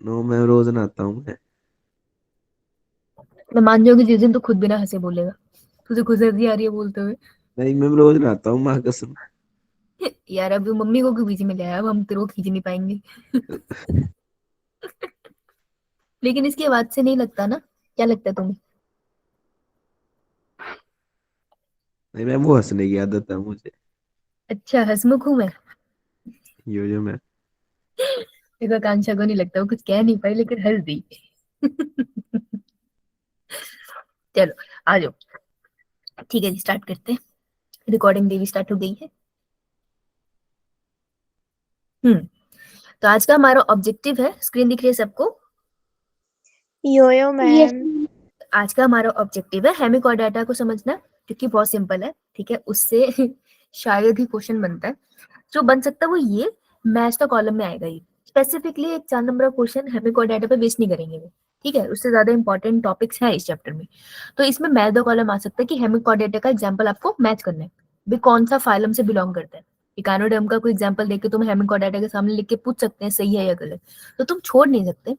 No ma'am, रोज नहाता हूँ मैं। मैं मान जाऊंगी जिस दिन तो खुद बिना हंसे बोलेगा। तुझे खुद हंसी आ रही है बोलते हुए। नहीं मैम, रोज नहाता हूँ, माँ कसम। यार अब मम्मी को क्यों बीच में लाया, अब हम तेरे को खींच नहीं पाएंगे। लेकिन इसकी आवाज से नहीं लगता ना, क्या लगता है तुम्हें? नहीं मैम, वो हंसने की आदत है मुझे। अच्छा हंसमुख हूं मैं। यो यो मैम। देखो आकांक्षा को नहीं लगता, वो कुछ कह नहीं पाई लेकिन हंस दी। चलो आ जाओ। ठीक है जी, स्टार्ट करते हैं। रिकॉर्डिंग भी स्टार्ट हो गई है। हम्म। तो आज का हमारा ऑब्जेक्टिव है, स्क्रीन दिख रही है सबको? Yo yo yes ma'am. मैम। आज का हमारा ऑब्जेक्टिव है हेमिकोडाटा को समझना, क्योंकि बहुत सिंपल है, ठीक है उससे शायद ही क्वेश्चन बनता है। जो बन सकता है वो ये, मैथ्स का कॉलम में आएगा ये। स्पेसिफिकली एक 4 नंबर का क्वेश्चन हेमिकोडाटा पे बेस नहीं करेंगे वो, ठीक है, उससे ज्यादा इंपॉर्टेंट टॉपिक्स है इस चैप्टर में। तो इसमें मैथ का कॉलम आ सकता है कि हेमिकोडाटा का एग्जांपल आपको मैच करना है, भी कौन सा फाइलम से बिलोंग करता है। इकानोडर्म का कोई एग्जांपल देके तुम हेमिकोडाटा के सामने लिख के पूछ सकते हैं सही है या गलत, तो तुम छोड़ नहीं सकते,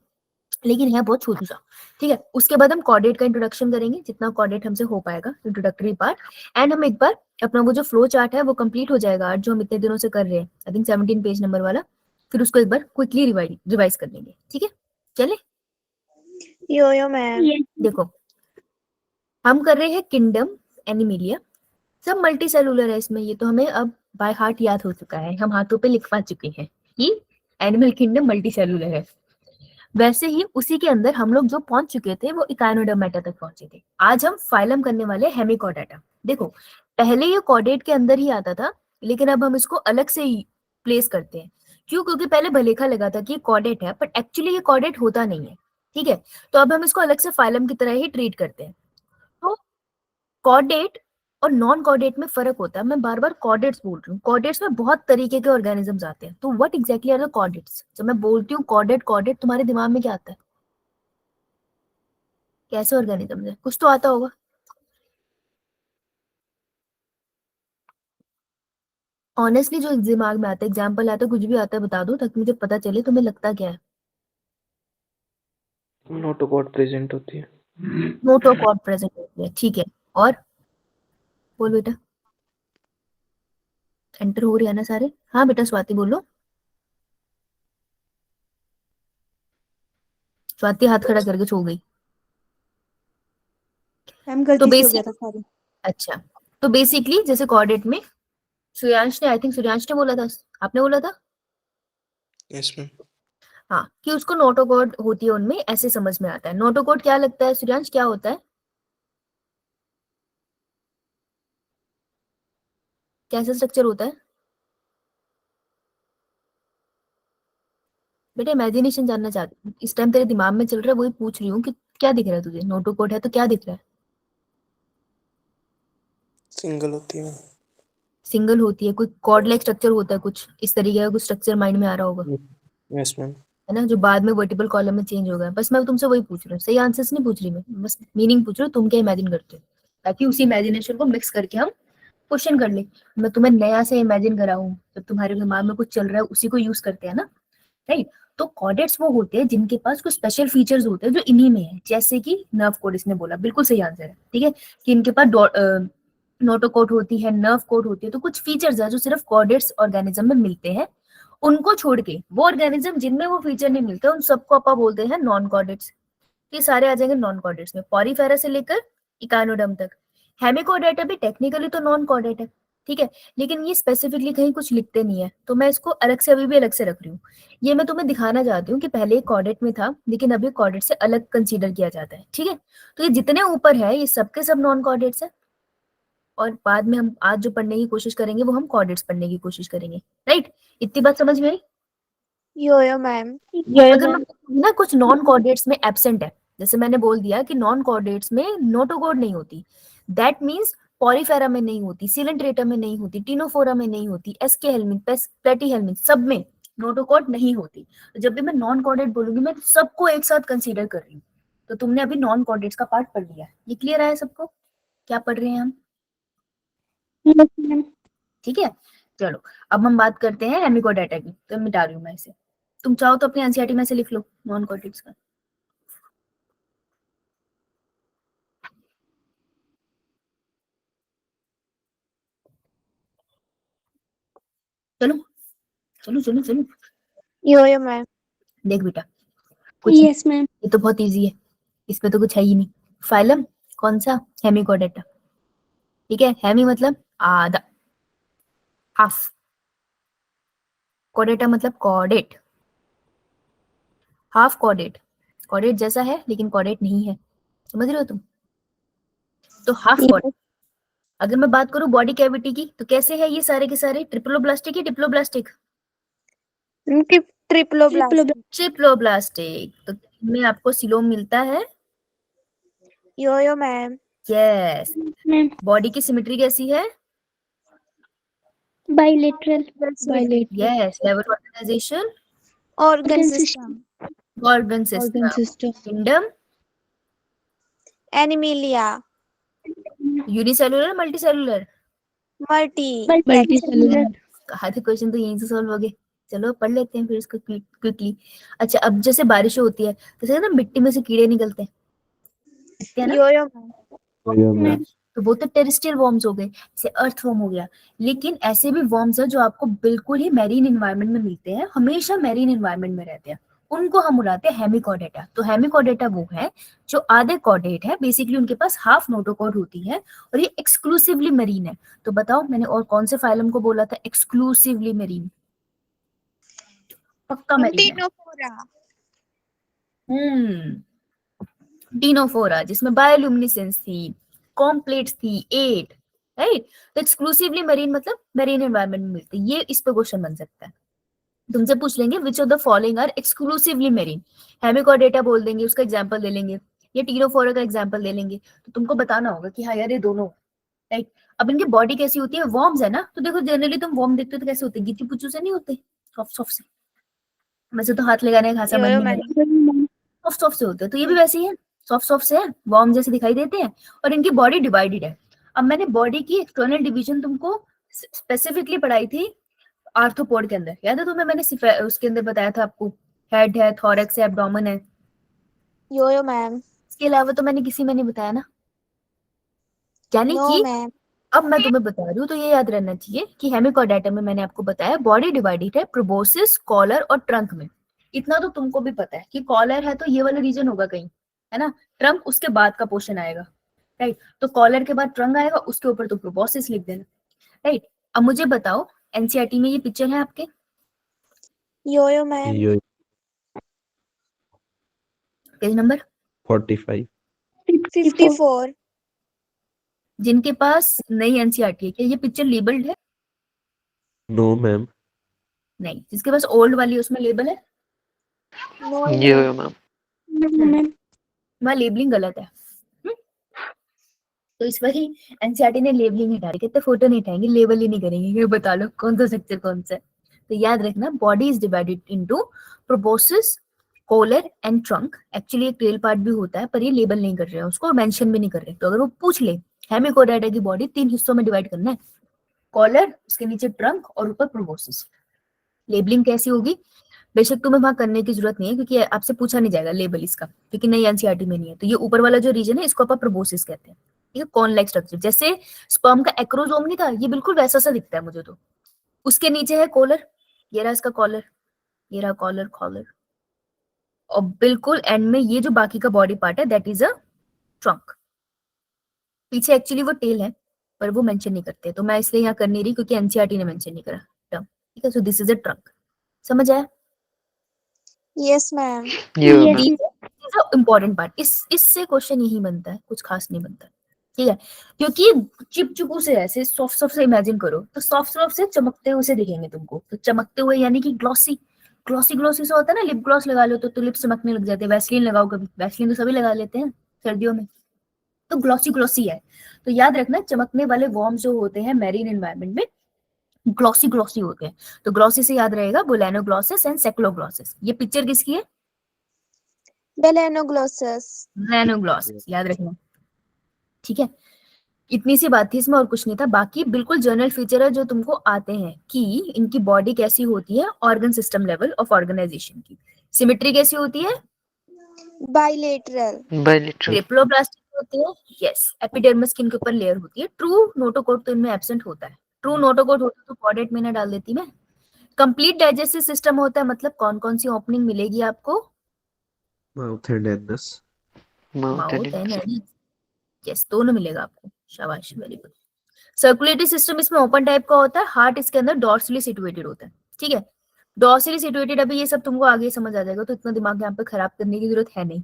लेकिन है बहुत छोटू सा। ठीक है, उसके बाद हम कॉर्डेट का इंट्रोडक्शन करेंगे, जितना कॉर्डेट हमसे हो पाएगा इंट्रोडक्टरी पार्ट। एंड हम एक बार अपना वो जो फ्लो चार्ट है वो कंप्लीट हो जाएगा आज जो हम इतने दिनों से कर रहे हैं, आई थिंक 17 पेज नंबर वाला, फिर उसको एक बार क्विकली रिवाइज कर लेंगे, ठीक है? चले। योयो मैम। Yes. देखो, हम कर रहे हैं किंगडम एनिमिलिया, सब मल्टी सेलुलर है इसमें, ये तो हमें अब बाय हार्ट याद हो चुका है, हम हाथों पे लिखवा चुके हैं कि एनिमल किंगडम मल्टी सेलुलर है। वैसे ही उसी के अंदर हम लोग जो पहुंच चुके थे वो इकाइनोडर्मेटा तक पहुंचे थे। आज हम फाइलम करने वाले हेमिकोडाटा। देखो, पहले ये कॉर्डेट के अंदर ही आता था, लेकिन अब हम इसको अलग से ही प्लेस करते हैं। क्यों? क्योंकि पहले भलेखा लगा था कि ये कॉर्डेट है, बट एक्चुअली ये कॉर्डेट होता नहीं है। ठीक है, तो अब हम इसको अलग से फाइलम की तरह ही ट्रीट करते हैं। तो कॉर्डेट और नॉन कॉर्डेट में फर्क होता है, मैं बार बार कॉर्डेट्स बोल रही हूँ, कॉर्डेट्स में बहुत तरीके के ऑर्गेनिजम्स आते हैं। तो what exactly are the chordates? जब मैं बोलती हूँ कॉर्डेट कॉर्डेट, तुम्हारे दिमाग में क्या आता है? कैसे ऑर्गेनिज्म है, कुछ तो आता होगा। ऑनेस्टली जो दिमाग में आता है, एग्जाम्पल आता है, कुछ भी आता है बता दो ताकि मुझे पता चले तुम्हें लगता क्या है। नोटोकॉड प्रेजेंट होती है। नोटोकॉर्ड प्रेजेंट होती है, ठीक है। और बोल बेटा, एंटर हो रही है ना सारे? हाँ बेटा स्वाति बोलो। स्वाति हाथ खड़ा करके सो गई। मैम तो गलती से हो गया बेसिक, था, सॉरी। अच्छा, तो बेसिकली जैसे कोऑर्डिनेट में सूर्यांश ने, आई थिंक सूर्यांश ने बोला था, आपने बोला था यस मैम। हाँ, कि उसको नोटोकॉर्ड होती है उनमें, ऐसे समझ में आता है। नोटोकॉर्ड क्या लगता है सूर्यांश, क्या होता है, कैसा स्ट्रक्चर होता है? बेटा इमेजिनेशन जानना चाहती हूँ, इस टाइम तेरे दिमाग में चल रहा है वही पूछ रही हूँ कि क्या दिख रहा है तुझे? नोटोकॉर्ड है तो क्या दिख रहा है? सिंगल होती है सिंगल होती है, कोई कॉर्ड लाइक स्ट्रक्चर होता है, कुछ इस तरीके का कुछ स्ट्रक्चर माइंड में आ रहा होगा, मैम। Yes ma'am. है ना, जो बाद में वर्टिकल कॉलम में चेंज होगा। बस मैं तुमसे वही पूछ रही हूँ, सही आंसर्स नहीं पूछ रही मैं, बस मीनिंग पूछ रही हूँ, तुम क्या इमेजिन करते हो, ताकि उसी इमेजिनेशन को मिक्स करके हम क्वेश्चन कर ले। मैं तुम्हें नया से इमेजिन कराऊं, जब तुम्हारे दिमाग में कुछ चल रहा है उसी को यूज करते हैं ना, राइट? तो कॉर्डेट्स वो होते हैं जिनके पास कुछ स्पेशल फीचर्स होते हैं जो इन्हीं में है, जैसे कि नर्व कोड, इसने बोला बिल्कुल सही आंसर है, ठीक है, कि इनके पास नोटोकोड होती है, नर्व कोड होती है, तो कुछ फीचर्स है जो सिर्फ कॉर्डेट्स ऑर्गेनिज्म में मिलते हैं। उनको छोड़ के वो ऑर्गेनिज्म जिनमें वो फीचर नहीं मिलते उन सबको अपन बोलते हैं नॉन कॉर्डेट्स। ये सारे आ जाएंगे नॉन कॉर्डेट्स में, पॉरीफेरा से लेकर इकानोडर्म तक। हेमिकोडेटा भी टेक्निकली तो नॉन कॉर्डेट है, ठीक है, लेकिन ये स्पेसिफिकली कहीं कुछ लिखते नहीं है, तो मैं इसको अलग से अभी भी अलग से रख रही हूँ। ये मैं तुम्हें दिखाना चाहती हूँ कि पहले कॉर्डेट में था, लेकिन अभी कॉर्डेट से अलग कंसीडर किया जाता है, ठीक है। तो ये जितने ऊपर है ये सबके सब नॉन कॉर्डेट्स है, और बाद में हम आज जो पढ़ने की कोशिश करेंगे वो हम कॉर्डेट्स पढ़ने की कोशिश करेंगे, राइट? इतनी बात समझ में आई? योयो मैम। अगर मैं बोलूँ ना कुछ नॉन कॉर्डेट्स में एब्सेंट है, जैसे मैंने बोल दिया कि नॉन कॉर्डेट्स में नोटोकॉर्ड नहीं होती, दैट मीन्स पॉरीफेरा में नहीं होती, सिलेंट्रेटा में नहीं होती, टिनोफोरा में नहीं होती, एसके हेल्मिंथ, प्लेटी हेल्मिंथ, सब में नोटोकॉर्ड नहीं होती। तो जब भी मैं नॉन कॉर्डेट बोलूंगी मैं सबको एक साथ कंसीडर कर रही हूँ। तो तुमने अभी नॉन कॉर्डेट्स का पार्ट पढ़ लिया, ये क्लियर है सबको? क्या पढ़ रहे हैं हम? ठीक है, चलो अब हम बात करते हैं हेमिकोडाटा की, तो मिटा रही हूँ मैं इसे। तुम चाहो तो अपने एनसीईआरटी में से लिख लो नॉन कॉर्टेक्स का। चलो चलो चलो चलो। Yo-yo, ma'am. देख बेटा, कुछ Yes, ma'am. ये तो बहुत इजी है, इसमें तो कुछ है ही नहीं। फाइलम कौन सा? हेमिकोडेटा। ठीक है, हेमी मतलब आधा, हाफ। कोडेटा मतलब कॉर्डेट, हाफ कॉर्डेट। कॉर्डेट जैसा है लेकिन कॉर्डेट नहीं है, समझ रहे हो तुम? तो हाफ कॉर्डेट। अगर मैं बात करूं बॉडी कैविटी की, तो कैसे है ये सारे के सारे? ट्रिप्लोब्लास्टिक या डिप्लोब्लास्टिक? Triploblastic. ट्रिप्लोब्लास्टिक। तो में आपको सिलोम मिलता है। Yo-yo, ma'am. Yes. Ma'am. Body की सिमेट्री कैसी है? Bilateral. Yes. Level organization, Organ system. Organ system, kingdom, Animalia. Unicellular, multicellular? Multicellular. कहा था क्वेश्चन तो यहीं से सॉल्व हो गए। चलो पढ़ लेते हैं फिर इसको क्विकली। अच्छा, अब जैसे बारिश होती है तो जैसे ना मिट्टी में से कीड़े निकलते हैं, दिखते हैं ना? Yo-yo, ma'am. यो मैम। तो वो तो टेरेस्ट्रियल वॉर्म्स हो गए, जैसे अर्थ वॉर्म हो गया। लेकिन ऐसे भी वॉर्म्स हैं जो आपको बिल्कुल ही मैरीन एनवायरनमेंट में मिलते हैं, हमेशा मैरीन एनवायरनमेंट में रहते हैं, उनको हम उड़ाते हैं हेमिकॉर्डेटा। तो हेमिकॉर्डेटा वो है जो आधे कॉर्डेट है, बेसिकली उनके पास हाफ नोटोकॉर्ड होती है, और ये एक्सक्लूसिवली मरीन है। तो बताओ मैंने और कौन से फाइलम को बोला था एक्सक्लूसिवली मरीन? पक्का मरीन है। डिनोफोरा, जिसमें बायोल्यूमिनेसेंस थी, कॉम्प्लेट्स थी 8, राइट? तो एक्सक्लूसिवली मरीन मतलब मरीन एनवायरनमेंट में मिलती है। ये इस पे क्वेश्चन बन सकता है, तुमसे पूछ लेंगे which of the following are exclusively marine. Hemichordata बोल देंगे, उसका एग्जांपल दे लेंगे, या टीरोफोरा का एग्जांपल दे लेंगे। तो तुमको बताना होगा कि हाँ यार ये दोनों, राइट? अब इनकी बॉडी कैसी होती है? वॉर्म्स है ना, तो देखो जनरली तुम वॉर्म देखते हो तो कैसे होते हैं? गिच्चू पुच्चू से नहीं होते, सॉफ्ट सॉफ्ट से। वैसे तो हाथ लगाने का खासा मन Yo-yo, नहीं ma'am. है, सॉफ्ट सॉफ्ट से होते हैं, तो ये भी वैसे ही है, सॉफ्ट सॉफ्ट से है, वॉर्म जैसे दिखाई देते हैं। और इनकी बॉडी डिवाइडेड है। अब मैंने बॉडी की एक्सटर्नल डिवीजन तुमको स्पेसिफिकली पढ़ाई थी आर्थ्रोपोड के अंदर, याद है तुम्हें? मैंने उसके अंदर बताया था आपको, हेड है, थोरैक्स है, एब्डोमेन है। Yo-yo, ma'am. इसके अलावा तो मैंने किसी में नहीं बताया ना, यानी No, कि ma'am. अब मैं तुम्हें बता रही हूँ तो ये याद रहना चाहिए कि हेमिकॉर्डेटा में मैंने आपको बताया बॉडी डिवाइडेड है प्रोबोसिस, कॉलर और ट्रंक में। इतना तो तुमको भी पता है कि कॉलर है तो ये वाला रीजन होगा कहीं, है ना? ट्रंक उसके बाद का पोर्शन आएगा, राइट? तो कॉलर के बाद ट्रंक आएगा, उसके ऊपर तो प्रोबोसिस लिख देना, राइट? अब मुझे बताओ एनसीईआरटी में ये पिक्चर है आपके, Yo-yo, ma'am. Yo page number 45। 54. जिनके पास नई एनसीईआरटी है, क्या ये पिक्चर लेबल्ड है? No ma'am. नहीं। जिसके पास ओल्ड वाली है उसमें लेबल है? No, Yo-yo, ma'am. ma'am. वहाँ लेबलिंग गलत है। तो इस बार ही एनसीईआरटी ने लेबलिंग हटा दी, कहते फोटो नहीं उठाएंगे, लेबल ही नहीं करेंगे, ये बता लो कौन सा सेक्टर कौन सा है। तो याद रखना body is divided into proboscis, collar and trunk. Actually एक टेल पार्ट भी होता है, पर ये लेबल नहीं कर रहे हैं, उसको मेंशन भी नहीं कर रहे। तो अगर वो पूछ ले हेमिकॉर्डेटा की बॉडी 3 हिस्सों में डिवाइड करना है, कॉलर, उसके नीचे ट्रंक और ऊपर प्रोबोसिस। लेबलिंग कैसी होगी? बेशक तुम्हें वहां करने की जरूरत नहीं है, क्योंकि आपसे पूछा नहीं जाएगा लेबल इसका, क्योंकि नई एनसीईआरटी में नहीं है। तो ये ऊपर वाला जो रीजन है इसको आप प्रोबोसिस कहते हैं, ठीक है? कॉर्न लाइक स्ट्रक्चर, जैसे स्पर्म का एक्रोसोम नहीं था, ये बिल्कुल वैसा सा दिखता है मुझे तो। उसके नीचे है कॉलर, ये रहा इसका कॉलर, ये रहा कॉलर, कॉलर, और बिल्कुल एंड में ये जो बाकी का बॉडी पार्ट है दैट इज अ ट्रंक। पीछे एक्चुअली वो टेल है, पर वो मेंशन नहीं करते, तो मैं इसलिए यहाँ कर नहीं रही क्योंकि एनसीईआरटी ने मेंशन नहीं करा टर्म, ठीक है? सो दिस इज अ ट्रंक। समझ आया? Yes, ma'am. Yo-yo, ma'am. Important part, इससे क्वेश्चन यही बनता है, कुछ खास नहीं बनता, ठीक है? क्योंकि चिपचुपू से ऐसे सॉफ्ट सॉफ्ट से इमेजिन करो तो सॉफ्ट सॉफ्ट से चमकते हुए से दिखेंगे तुमको। तो चमकते हुए यानी कि ग्लॉसी, ग्लॉसी ग्लॉसी से होता है ना, लिप ग्लॉस लगा लो तो लिप चमकने लग जाते हैं। वैसलीन लगाओ कभी, वैसलीन तो सभी लगा लेते हैं सर्दियों में, तो ग्लॉसी ग्लॉसी है। तो याद रखना चमकने वाले वॉर्म्स जो होते हैं मैरीन एनवायरनमेंट में ग्लॉसी ग्लॉसी होते हैं। तो ग्लॉसी से याद रहेगा बोलेनोग्लॉसिस एंड सेक्लोग्लॉसिस। ये पिक्चर किसकी है? Melanoglossus. नैनोग्लॉसिस, याद रखना, ठीक है? इतनी सी बात थी इसमें और कुछ नहीं था। बाकी बिल्कुल जनरल फीचर है जो तुमको आते हैं कि इनकी बॉडी कैसी होती है, organ system level of organization की। सिमेट्री कैसी होती है, Bilateral. Bilateral. ग्रेप्लोब्लास्टिक होती है, यस। एपिडर्मिस की इनके ऊपर लेयर होती है। ट्रू नोटोकॉट तो इनमें एब्सेंट होता है। ट्रू नोटोकॉट होता तो कॉर्डेट में ना डाल देती मैं। कंप्लीट डाइजेस्टिव सिस्टम होता है, मतलब कौन कौन सी ओपनिंग मिलेगी आपको, mouth and anus. Mouth and mouth and anus. Anus, yes, दोनों मिलेगा आपको, शाबाश, वेरी गुड। सर्कुलेटरी सिस्टम इसमें ओपन टाइप का होता है। हार्ट इसके अंदर डॉर्सली सिचुएटेड होता है, ठीक है। डॉर्सली सिचुएटेड, अभी ये सब तुमको आगे समझ आ जाएगा, तो इतना दिमाग यहाँ पे खराब करने की जरूरत है नहीं।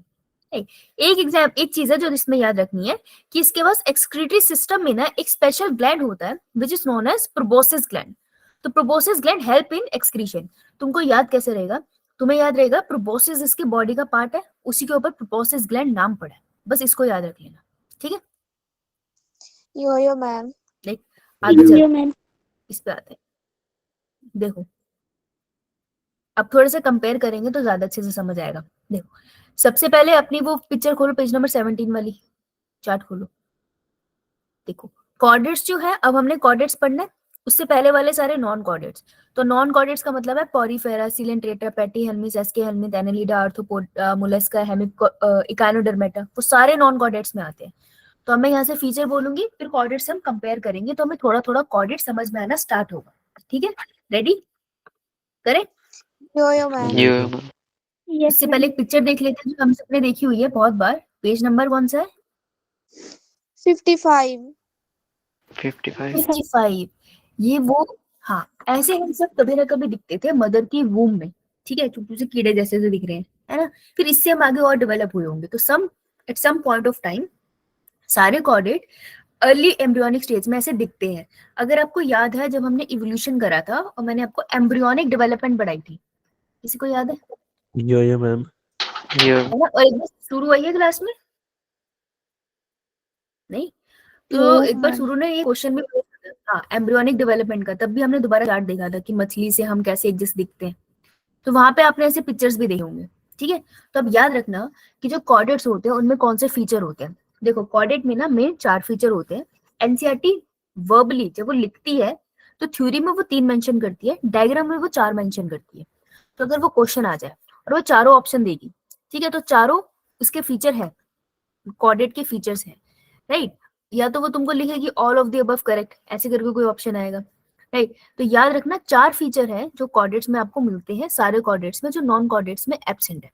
एक चीज है जो इसमें याद रखनी है कि इसके पास एक्सक्रीटरी सिस्टम में ना एक स्पेशल ग्लैंड होता है which is known as proboscis gland. तो proboscis gland help in excretion. तुमको याद कैसे रहेगा, तुम्हें याद रहेगा प्रोबोसिस इसके बॉडी का पार्ट है, उसी के ऊपर प्रोबोसिस ग्लैंड नाम पड़ा है, बस इसको याद रख लेना, ठीक है। Yo-yo, ma'am. देख आगे चल, Yo-yo, ma'am. इस पे आते हैं। देखो अब थोड़ा सा कंपेयर करेंगे तो ज्यादा अच्छे से समझ आएगा। देखो सबसे पहले अपनी वो पिक्चर खोलो, पेज नंबर 17 वाली चार्ट खोलो। देखो कॉर्डेट्स जो है, अब हमने कॉर्डेट्स पढ़ना है, उससे पहले वाले सारे नॉन कॉर्डेट्स। तो नॉन कॉर्डेट्स का मतलब है पॉरीफेरा, सिलेंट्रेटा, पेटी हेल्मिस, एस्के हेल्मिस, एनालिडा, आर्थ्रोपोडा, मोलस्का, हेमिक, इकानोडर्मेटा, वो सारे नॉन कॉर्डेट्स में आते हैं। तो मैं यहाँ से फीचर बोलूंगी, फिर कॉर्डेट्स हम कंपेयर करेंगे, तो हमें थोड़ा थोड़ा कॉर्डेट समझ में आना स्टार्ट होगा, ठीक है। रेडी करें? Yo-yo, ma'am. Yo, ma'am. Yes, उससे पहले एक पिक्चर देख लेते हैं जो हम सबने देखी हुई है बहुत बार। पेज नंबर कौन सा है? 55. 55. 55। ये वो, हाँ ऐसे हम सब कभी ना कभी दिखते थे मदर की वूम में, ठीक है, चूंकि कीड़े जैसे से दिख रहे हैं, है ना। फिर इससे हम आगे और डेवलप हुए होंगे। तो at some point of time सारे कॉर्डेट अर्ली एम्ब्रियोनिक स्टेज में ऐसे दिखते हैं। अगर आपको याद है जब हमने इवोल्यूशन करा था और मैंने आपको एम्ब्रियोनिक डेवलपमेंट बढ़ाई थी, किसी को याद है? Yo ma'am. Yo. है ना। और एक बार शुरू हुई है क्लास में, नहीं तो Yes, एक बार ma'am. शुरू ने ये क्वेश्चन भी पूछा था, हाँ एम्ब्रियोनिक डेवलपमेंट का, तब भी हमने दोबारा चार्ट देखा था कि मछली से हम कैसे एक जैसे दिखते हैं। तो वहां पे आपने ऐसे पिक्चर्स भी देखे होंगे, ठीक है। तो अब याद रखना कि जो कॉर्डेट्स होते हैं उनमें कौन से फीचर होते हैं। देखो कॉर्डेट में ना मेन 4 फीचर होते हैं। एनसीईआरटी वर्बली जब वो लिखती है तो थ्योरी में वो 3 मेंशन करती है, डायग्राम में वो 4 मेंशन करती है। तो अगर वो क्वेश्चन आ जाए और वो चारों ऑप्शन देगी, ठीक है, तो चारों उसके फीचर है, कॉर्डेट के फीचर्स हैं, राइट। या तो वो तुमको लिखेगी all of the above correct, ऐसे करके कोई ऑप्शन आएगा, राइट। तो याद रखना 4 फीचर है जो कॉर्डेट्स में आपको मिलते हैं, सारे कॉर्डेट्स में, जो नॉन कॉर्डेट्स में एब्सेंट है।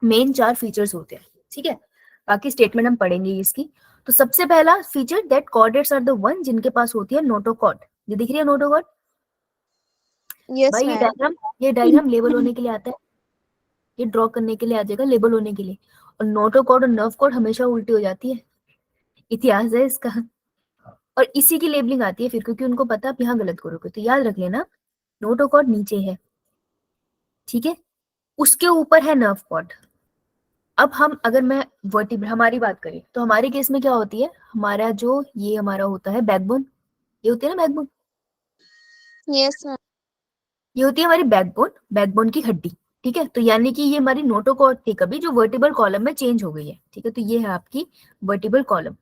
मेन 4 फीचर्स होते हैं, ठीक है। बाकी स्टेटमेंट हम पढ़ेंगे इसकी। तो सबसे पहला feature that chordates are the one जिनके पास होती है नोटोकॉर्ड। ये दिख रही है नोटोकॉर्ड? Yes, भाई ma'am. ये डायग्राम लेबल होने के लिए आता है, ये ड्रॉ करने के लिए आ जाएगा, लेबल होने के लिए। और नोटोकॉर्ड और नर्व कॉर्ड हमेशा उल्टी हो जाती है, इतिहास है इसका। और इसी की लेबलिंग आती है फिर, क्योंकि उनको पता आप यहाँ गलत करोगे। तो याद रख लेना नोटोकॉर्ड नीचे है, ठीक है, उसके ऊपर है नर्व कॉर्ड। अब हम अगर मैं वर्टिब्रल हमारी बात करें तो हमारे केस में क्या होती है, हमारा जो ये हमारा होता है बैकबोन, ये होती है ना बैकबोन, Yes, ma'am. ये होती है हमारी बैकबोन, बैकबोन की हड्डी, ठीक है। तो यानी कि ये हमारी नोटोकॉर्ड थी कभी, जो वर्टिबल कॉलम में चेंज हो गई है, ठीक है। तो ये है आपकी वर्टिबल कॉलम।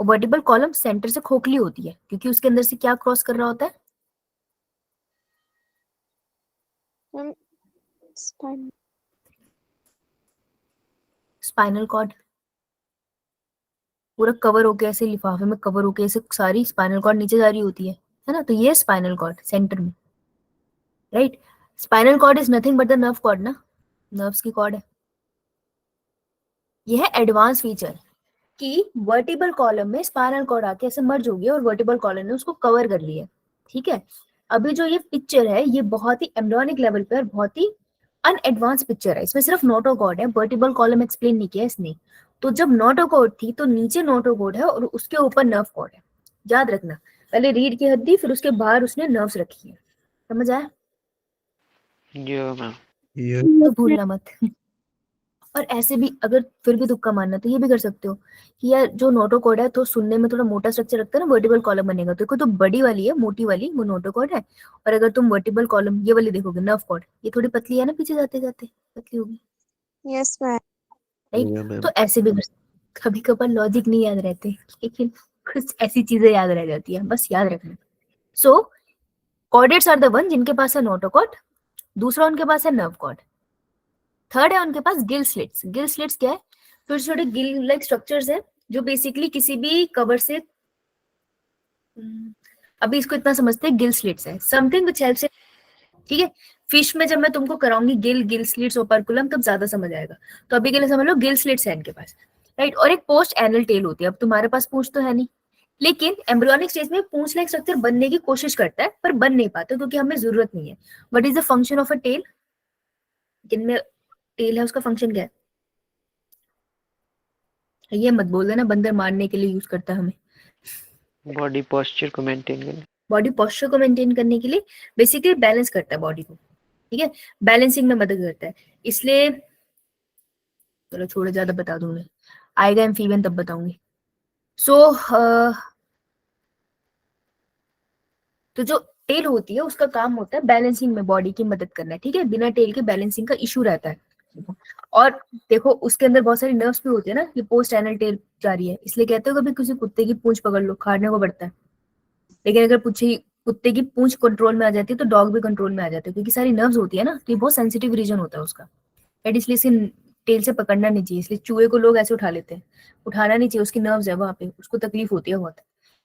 और वर्टिबल कॉलम सेंटर से खोखली होती है क्योंकि उसके अंदर से क्या क्रॉस कर रहा होता है, Ma'am, spine. Spinal cord. पूरा कवर होके ऐसे लिफाफे में कवर होके ऐसे सारी स्पाइनल कॉर्ड नीचे जा रही होती है ना। तो ये स्पाइनल कॉर्ड सेंटर में, right. Spinal cord is nothing but the nerve cord ना, नर्व्स की कॉर्ड है। ये है एडवांस फीचर कि वर्टिबल कॉलम में स्पाइनल कॉर्ड आके ऐसे मर्ज हो गया और वर्टिबल कॉलम ने उसको कवर कर लिया, ठीक है। अभी जो ये पिक्चर है ये बहुत ही एम्ब्रियोनिक लेवल पे और बहुत ही अनएडवांस पिक्चर है। इसमें सिर्फ नोटोकॉर्ड है, वर्टिबल कॉलम एक्सप्लेन नहीं किया इसने। तो जब नोटोकॉर्ड थी तो नीचे नोटोकॉर्ड है और उसके ऊपर नर्व कॉर्ड है। याद रखना, पहले रीढ़ की हड्डी, फिर उसके बाहर उसने नर्व्स रखी है। समझ आया? Yo, ma'am. ये तो भूलना मत। और ऐसे भी अगर फिर भी तुक्का मारना तो ये भी कर सकते हो कि यार जो नोटोकॉर्ड है तो सुनने में थोड़ा मोटा स्ट्रक्चर रखता है ना, वर्टिबल कॉलम बनेगा। तो देखो तो बड़ी वाली है, मोटी वाली वो नोटोकॉर्ड है। और अगर तुम वर्टिबल कॉलम ये वाली देखोगे नर्व कॉर्ड, ये थोड़ी पतली है ना, पीछे जाते जाते पतली होगी, Yes, ma'am. राइट। मैम। तो ऐसे भी कभी कभार लॉजिक नहीं याद रहते, लेकिन कुछ ऐसी चीजें याद रह जाती है, बस याद रखना। सो कॉर्डेट्स आर द वन जिनके पास है नोटोकॉर्ड, दूसरा उनके पास है नर्व कॉर्ड, थर्ड है उनके पास गिल स्लिट्स। गिल स्लिट्स क्या है? छोटे छोटे गिल लाइक स्ट्रक्चर्स है जो बेसिकली किसी भी कवर से, अभी इसको इतना समझते हैं, गिल स्लिट्स है समथिंग विच हेल्प्स। ठीक है, फिश में जब मैं तुमको कराऊंगी गिल स्लिट्स ओपर्कुलम तब ज्यादा समझ आएगा। तो अभी के लिए समझ लो गिल स्लिट्स है इनके पास, राइट। और एक पोस्ट एनल टेल होती है। अब तुम्हारे पास पूंछ तो है नहीं, लेकिन एम्ब्रियोनिक स्टेज में पूंछ लाइक स्ट्रक्चर बनने की कोशिश करता है पर बन नहीं पाता क्योंकि हमें जरूरत नहीं है। What is the function of a tail? जिनमें टेल है उसका फंक्शन क्या है? ये मत बोल देना बंदर मारने के लिए यूज करता है हमें। बॉडी पोस्चर को मेंटेन करने। बॉडी पोस्चर को मेंटेन करने के लिए बेसिकली बैलेंस करता है बॉडी को। ठीक है, बैलेंसिंग में मदद करता है। इसलिए चलो छोड़ो, ज्यादा बता दूंगी, आएगा एम्फीबियन तब बताऊंगी। सो तो जो टेल होती है उसका काम होता है बैलेंसिंग में बॉडी की मदद करना। ठीक है, बिना टेल के बैलेंसिंग का इशू रहता है। और देखो उसके अंदर बहुत सारी नर्व्स भी होती है ना, ये पोस्ट एनल टेल जा रही है, इसलिए कहते हो कभी किसी कुत्ते की पूंछ पकड़ लो, खाने को पड़ता है। लेकिन अगर पूछे कुत्ते की पूंछ कंट्रोल में आ जाती है तो डॉग भी कंट्रोल में आ जाते हैं, क्योंकि सारी नर्व्स होती है ना, तो ये बहुत सेंसिटिव रीजन होता है उसका, राइट। इसलिए इसे टेल से पकड़ना नहीं चाहिए। इसलिए चूहे को लोग ऐसे उठा लेते हैं, उठाना नहीं चाहिए, उसकी नर्व्स है वहां पे, उसको तकलीफ होती है बहुत,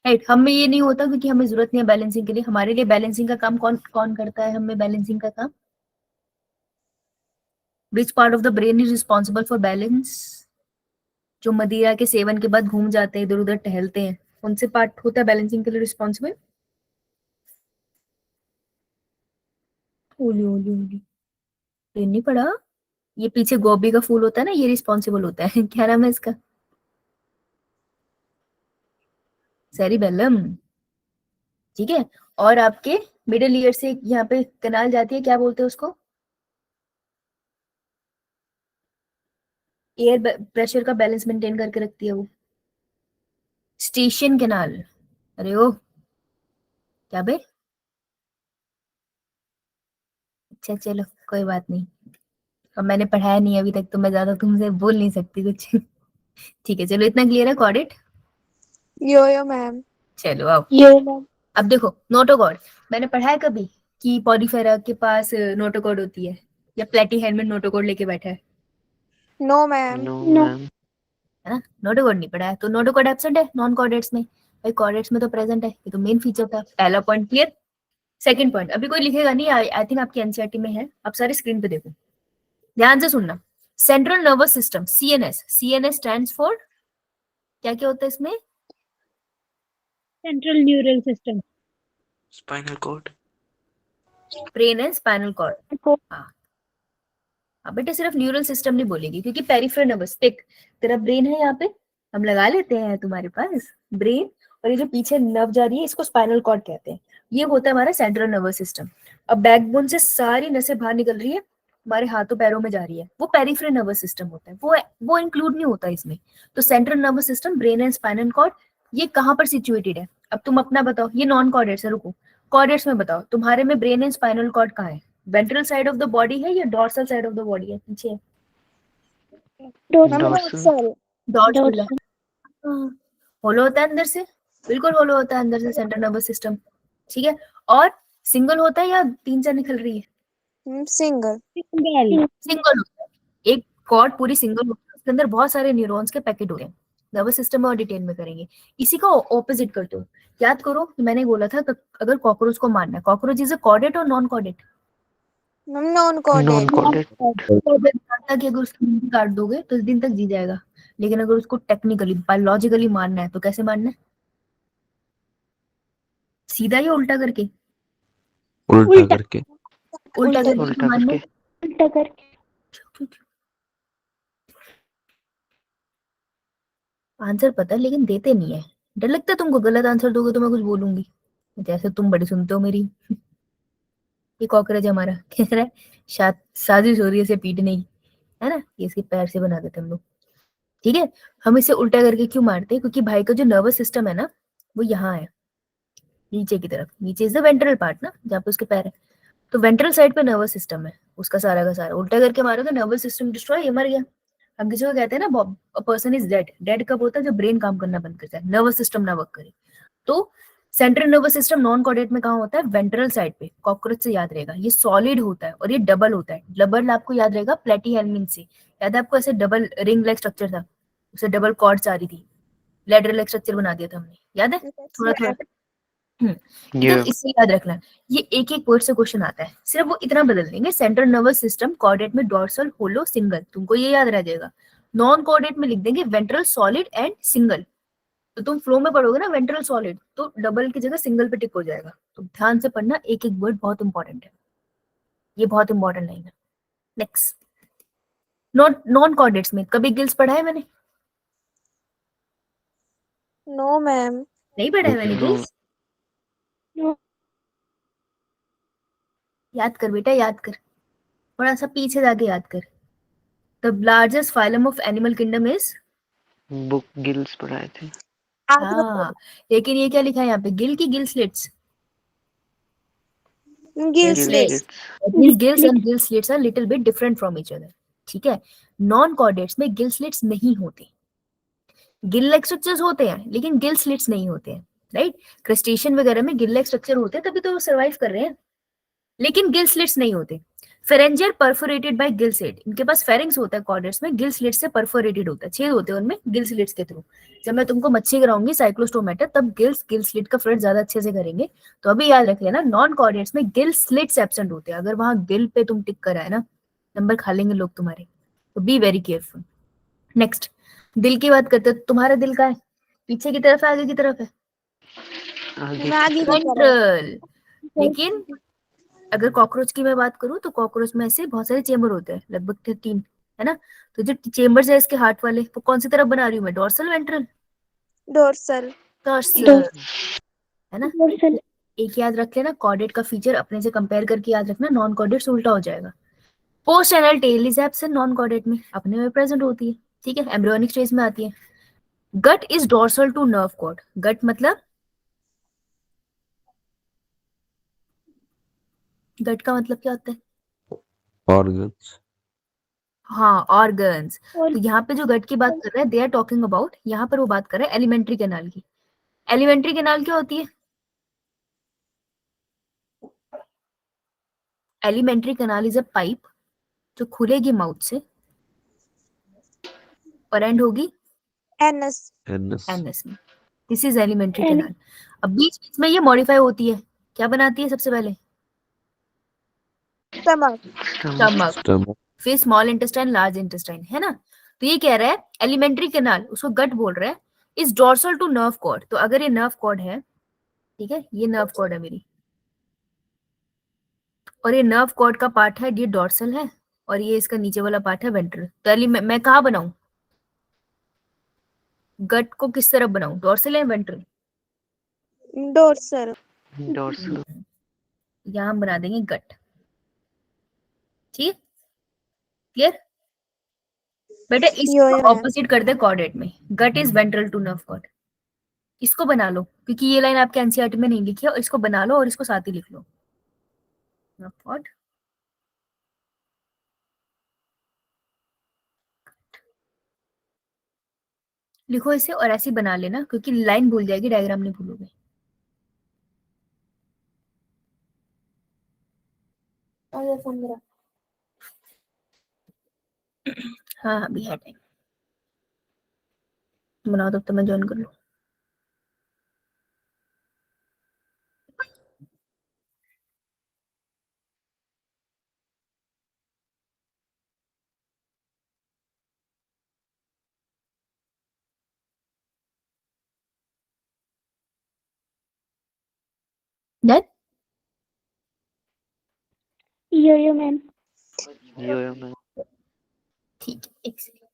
राइट। हमें ये नहीं होता क्योंकि हमें जरूरत नहीं है बैलेंसिंग के लिए। हमारे लिए बैलेंसिंग का काम कौन कौन करता है? हमें बैलेंसिंग का काम, which part of the brain is responsible for balance? जो मदिरा के सेवन के बाद घूम जाते हैं, इधर उधर टहलते हैं, कौन से पार्ट होता है बैलेंसिंग के लिए रिस्पॉन्सिबल? ओली ओली ओली, ये नहीं पढ़ा? ये पीछे गोभी का फूल होता है ना, ये रिस्पॉन्सिबल होता है क्या नाम है इसका? सेरिबेलम। ठीक है, और आपके मिडिल ईयर से यहाँ पे कनाल जाती है, क्या बोलते हैं उसको? एयर प्रेशर का बैलेंस मेंटेन करके रखती है वो, स्टेशन कैनाल। अरे ओ क्या बे? अच्छा चलो कोई बात नहीं, अब मैंने पढ़ाया नहीं अभी तक तो मैं ज्यादा तुमसे बोल नहीं सकती कुछ ठीक है चलो, इतना क्लियर है कॉर्डेट? यो मैम। चलो आओ। यो मैम। अब देखो नोटोकॉर्ड, मैंने पढ़ा है कभी कि पॉलीफेरा के पास नोटोकॉर्ड होती है, या प्लेटी हैंड में नोटोकॉर्ड लेके बैठा है no ma'am. No no. Ma'am. है ना? नोटोकॉर्ड नहीं पढ़ा है तो नोटोकॉर्ड एब्सेंट है नॉन कॉर्डेट्स में। भाई कॉर्डेट्स में तो प्रेजेंट है, ये तो मेन फीचर था। पहला पॉइंट क्लियर। सेकंड पॉइंट, अभी कोई लिखेगा नहीं, आई थिंक आपकी एनसीईआरटी में है, आप सारे स्क्रीन पे देखो, ध्यान से सुनना। Central nervous system, CNS. CNS stands for, क्या क्या होता है इसमें? Central neural system. Spinal cord. Brain and spinal cord. हाँ, अब बेटा सिर्फ न्यूरल सिस्टम नहीं बोलेगी क्योंकि पेरिफेरल नर्वस, टिक, तेरा ब्रेन है यहाँ पे, हम लगा लेते हैं तुम्हारे पास ब्रेन, और ये जो पीछे नर्व जा रही है इसको स्पाइनल कॉर्ड कहते हैं। ये होता है हमारा सेंट्रल नर्वस सिस्टम। अब बैकबोन से सारी नसें बाहर निकल रही है, हमारे हाथों पैरों में जा रही है, वो पेरिफेरल नर्वस सिस्टम होता है, वो इंक्लूड नहीं होता इसमें। तो central nervous system, brain and spinal cord, ये कहाँ पर सिचुएटेड है? अब तुम अपना बताओ, ये नॉन कॉर्डेट्स है, रुको कॉर्डेट्स में बताओ, तुम्हारे में ब्रेन एंड स्पाइनल कॉर्ड कहाँ है? Ventral side of the body है या dorsal side of the body है? पीछे है, डोर्सल। डॉर्सल है। होलो होता है अंदर से, बिल्कुल होलो होता है अंदर से सेंट्रल नर्वस सिस्टम। ठीक है, और सिंगल होता है या तीन चार निकल रही है? सिंगल। सिंगल। सिंगल होता है, एक कॉर्ड पूरी सिंगल होती है, उसके अंदर बहुत सारे न्यूरॉन्स के पैकेट होते हैं। नर्वस सिस्टम में और डिटेल में करेंगे, इसी का ऑपोजिट करते हो। याद करो कि मैंने बोला था अगर कॉकरोच को मारना है, कॉकरोच इज अ कॉर्डेट और non chordate? Non non chordate. Chordate. कि अगर उसकी मुंडी काट दोगे तो इस दिन तक जी जाएगा, लेकिन अगर उसको टेक्निकली बायोलॉजिकली मारना है तो कैसे मारना है? सीधा या उल्टा करके? उल्टा करके। उल्टा करके उल्टा मारना करके। है। उल्टा करके। आंसर पता है लेकिन देते नहीं है, डर लगता है तुमको गलत आंसर दोगे तो मैं कुछ बोलूंगी, जैसे तुम बड़ी सुनते हो मेरी ये कॉकरोच हमारा कह रहा है साजिश हो रही है इसे पीटने की, है ना, ये इसके पैर से बना देते हम लोग। ठीक है, हम इसे उल्टा करके क्यों मारते हैं? क्योंकि भाई का जो नर्वस सिस्टम है ना वो यहाँ है, नीचे की तरफ, नीचे इज द वेंट्रल पार्ट ना जहाँ पे उसके पैर है, तो वेंट्रल साइड पे नर्वस सिस्टम है उसका सारा का सारा। उल्टा करके मारोगे नर्वस सिस्टम डिस्ट्रॉय, ये मर गया। हम किसी को कहते हैं ना a person is dead, dead कब होता है जब ब्रेन काम करना बंद करता है, नर्वस सिस्टम ना वर्क करे। तो central nervous system non chordate में कहाँ होता है, वेंट्रल साइड पे। कॉकरोच से याद रहेगा, ये सॉलिड होता है और ये डबल होता है। डबल आपको याद रहेगा प्लेटीहेल्मिन से, याद है आपको, ऐसे डबल रिंग लाइक स्ट्रक्चर था, उसे डबल कॉर्ड्स आ रही थी, लैडर लाइक स्ट्रक्चर बना दिया था हमने, याद है थोड़ा थोड़ा। तो Yeah. इससे याद रखना, ये एक एक वर्ड से क्वेश्चन आता है, सिर्फ वो इतना बदल देंगे, सेंट्रल नर्वस सिस्टम कॉर्डेट में डॉर्सल होलो सिंगल, तुमको ये याद रह जाएगा। नॉन कॉर्डेट में लिख देंगे वेंट्रल सॉलिड एंड सिंगल। तो तुम फ्लो में पढ़ोगे ना वेंट्रल सॉलिड, तो डबल की जगह सिंगल पे टिक हो जाएगा। तो ध्यान से पढ़ना, एक एक वर्ड बहुत इंपॉर्टेंट है, ये बहुत इंपॉर्टेंट लाइन है। नेक्स्ट, नॉन कॉर्डेट्स में कभी गिल्स पढ़ा है मैंने? No, ma'am. नहीं पढ़ा है मैंने No. गिल्स। No. याद कर बेटा, याद कर, थोड़ा सा पीछे जाके याद कर। The largest phylum of animal kingdom is, book gills पढ़ाए थे। हाँ, लेकिन ये क्या लिखा है यहाँ पे, गिल की gill slits? Gill Slits. slits. That means gills and gill slits are little bit different from each other. ठीक है, नॉन कॉर्डेट्स में गिल स्लिट्स नहीं होते, गिल लाइक स्ट्रक्चर्स होते हैं लेकिन गिल स्लिट्स नहीं होते हैं, राइट। क्रस्टेशियन वगैरह में गिल लाइक स्ट्रक्चर होते हैं, तभी तो वो सर्वाइव कर रहे हैं, लेकिन गिल स्लिट्स नहीं होते। फेरेंजियर परफोरेटेड बाय गिल स्लिट, इनके पास फेरिंग्स होता है कॉर्डेट्स में, गिल स्लिट से परफोरेटेड होता है, छेद होते हैं उनमें गिल स्लिट्स के थ्रू। जब मैं तुमको मच्छी कराऊंगी साइक्लोस्टोमेटा, तब गिल स्लिट का फ्लड ज्यादा अच्छे से करेंगे। तो अभी याद रख लेना, नॉन कॉर्डेट्स में गिल स्लिट्स एब्सेंट होते हैं। अगर वहां गिल पे तुम टिक करा है ना, नंबर खा लेंगे लोग तुम्हारे, तो बी वेरी केयरफुल। नेक्स्ट, दिल की बात करते हैं, तो तुम्हारा दिल का है पीछे की तरफ है आगे की तरफ है? आगे आगे की तरफ। वेंट्रल। लेकिन अगर कॉकरोच की मैं बात करूं, तो कॉकरोच में ऐसे बहुत सारे चेम्बर होते हैं, लगभग 13, है ना। तो जो चेम्बर्स है इसके हार्ट वाले, वो कौन सी तरफ बना रही हूँ मैं, डोर्सल वेंट्रल? Dorsal. डोर्सल, है ना। Dorsal. एक याद रख लेना, कॉर्डेट का फीचर अपने से कंपेयर करके याद रखना, नॉन कॉर्डेट से उल्टा हो जाएगा। Post anal tail is absent non chordate में, अपने में प्रेजेंट होती है, ठीक है, एम्ब्रियोनिक स्टेज में आती है। Gut is dorsal to nerve cord, gut मतलब, गट का मतलब क्या होता है? ऑर्गन्स। हाँ, ऑर्गन्स। और तो यहाँ पे जो गट की बात कर रहा है, दे आर टॉकिंग अबाउट, यहाँ पर वो बात कर रहा है एलिमेंट्री कैनाल की। एलिमेंट्री कैनाल क्या होती है? Alimentary canal is a pipe जो खुलेगी माउथ से और एंड होगी Anus. एनस। एनस में। This is alimentary And- canal. अब बीच बीच में ये मॉडिफाई होती है, क्या बनाती है सबसे पहले? Stomach. Stomach, stomach. फिर स्मॉल इंटेस्टाइन, लार्ज इंटेस्टाइन, है ना। तो ये कह रहा है एलिमेंट्री कैनाल, उसको गट बोल रहा है, is dorsal to nerve cord. तो अगर ये नर्व कॉर्ड है, ठीक है, ये नर्व कॉर्ड है मेरी, और ये नर्व कॉर्ड का पार्ट है, ये डोर्सल है, और ये इसका नीचे वाला पार्ट है वेंट्रल। तो मैं कहाँ बनाऊं गट को, किस तरफ बनाऊं, डोर्सल या वेंट्रल? Dorsal. डोर्सल। यहाँ हम बना देंगे गट, ठीक, क्लियर बेटा। यो, इसको यो, ऑपोजिट कर दे कॉर्डेट में, gut is ventral to nerve cord. इसको बना लो, क्योंकि ये लाइन आपके एनसीईआरटी में नहीं लिखी है, इसको बना लो और इसको साथ ही लिख लो, नर्व कॉर्ड। लिखो इसे और ऐसे बना लेना, क्योंकि लाइन भूल जाएगी, डायग्राम नहीं भूलोगे। हाँ अभी है टाइम, बनाओ तब तो मैं ज्वाइन कर लूँ। Done. Yo-yo ma'am. Yo ma'am. ठीक है, एक सेकंड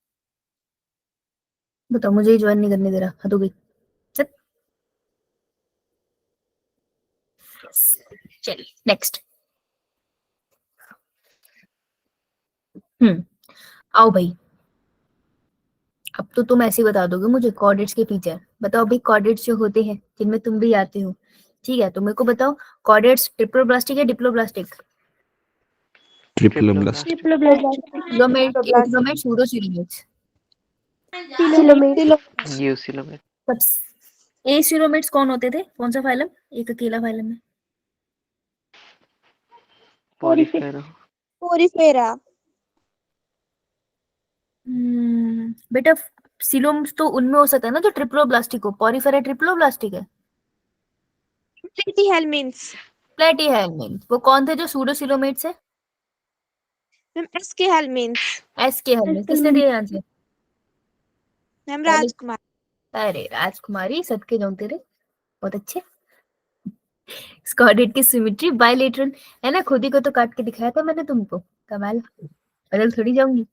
बताओ, मुझे ज्वाइन नहीं करने दे रहा, हद हो गई। चलिए नेक्स्ट। आओ भाई, अब तो तुम ऐसे बता दोगे मुझे कॉर्डेट्स के फीचर। बताओ भाई, कॉर्डेट्स जो होते हैं जिनमें तुम भी आते हो, ठीक है, तो मेरे को बताओ, कॉर्डेट्स ट्रिप्लोब्लास्टिक या डिप्लोब्लास्टिक? ट्रिप्लोब्लास्ट। Triploblastic. एंडोगेमेट, सूडोसीडोगेट्स, Coelomate. यूसिलोमेट, ए सिलोमेट्स कौन होते थे? कौन सा फाइलम? एक अकेला फाइलम है। Porifera, Porifera. बेटा सिलोम्स तो उनमें हो सकता है ना जो ट्रिप्लोब्लास्टिक हो। पॉरीफेरा ट्रिप्लोब्लास्टिक है। Platyhelminths. प्लेटीहेल्मिन्थ वो कौन थे जो सूडोसिलोमेट्स है? Ma'am SK helminths. Aschelminth. किसने दिया आंसर? मैम पहले- राजकुमार. अरे राजकुमारी, सदके जाऊं तेरे, बहुत अच्छे। स्क्वाड्रेट की सिमेट्री बाइलेटरल है ना, खुद ही को तो काट के दिखाया था मैंने तुमको, कमाल, बदल थोड़ी जाऊंगी।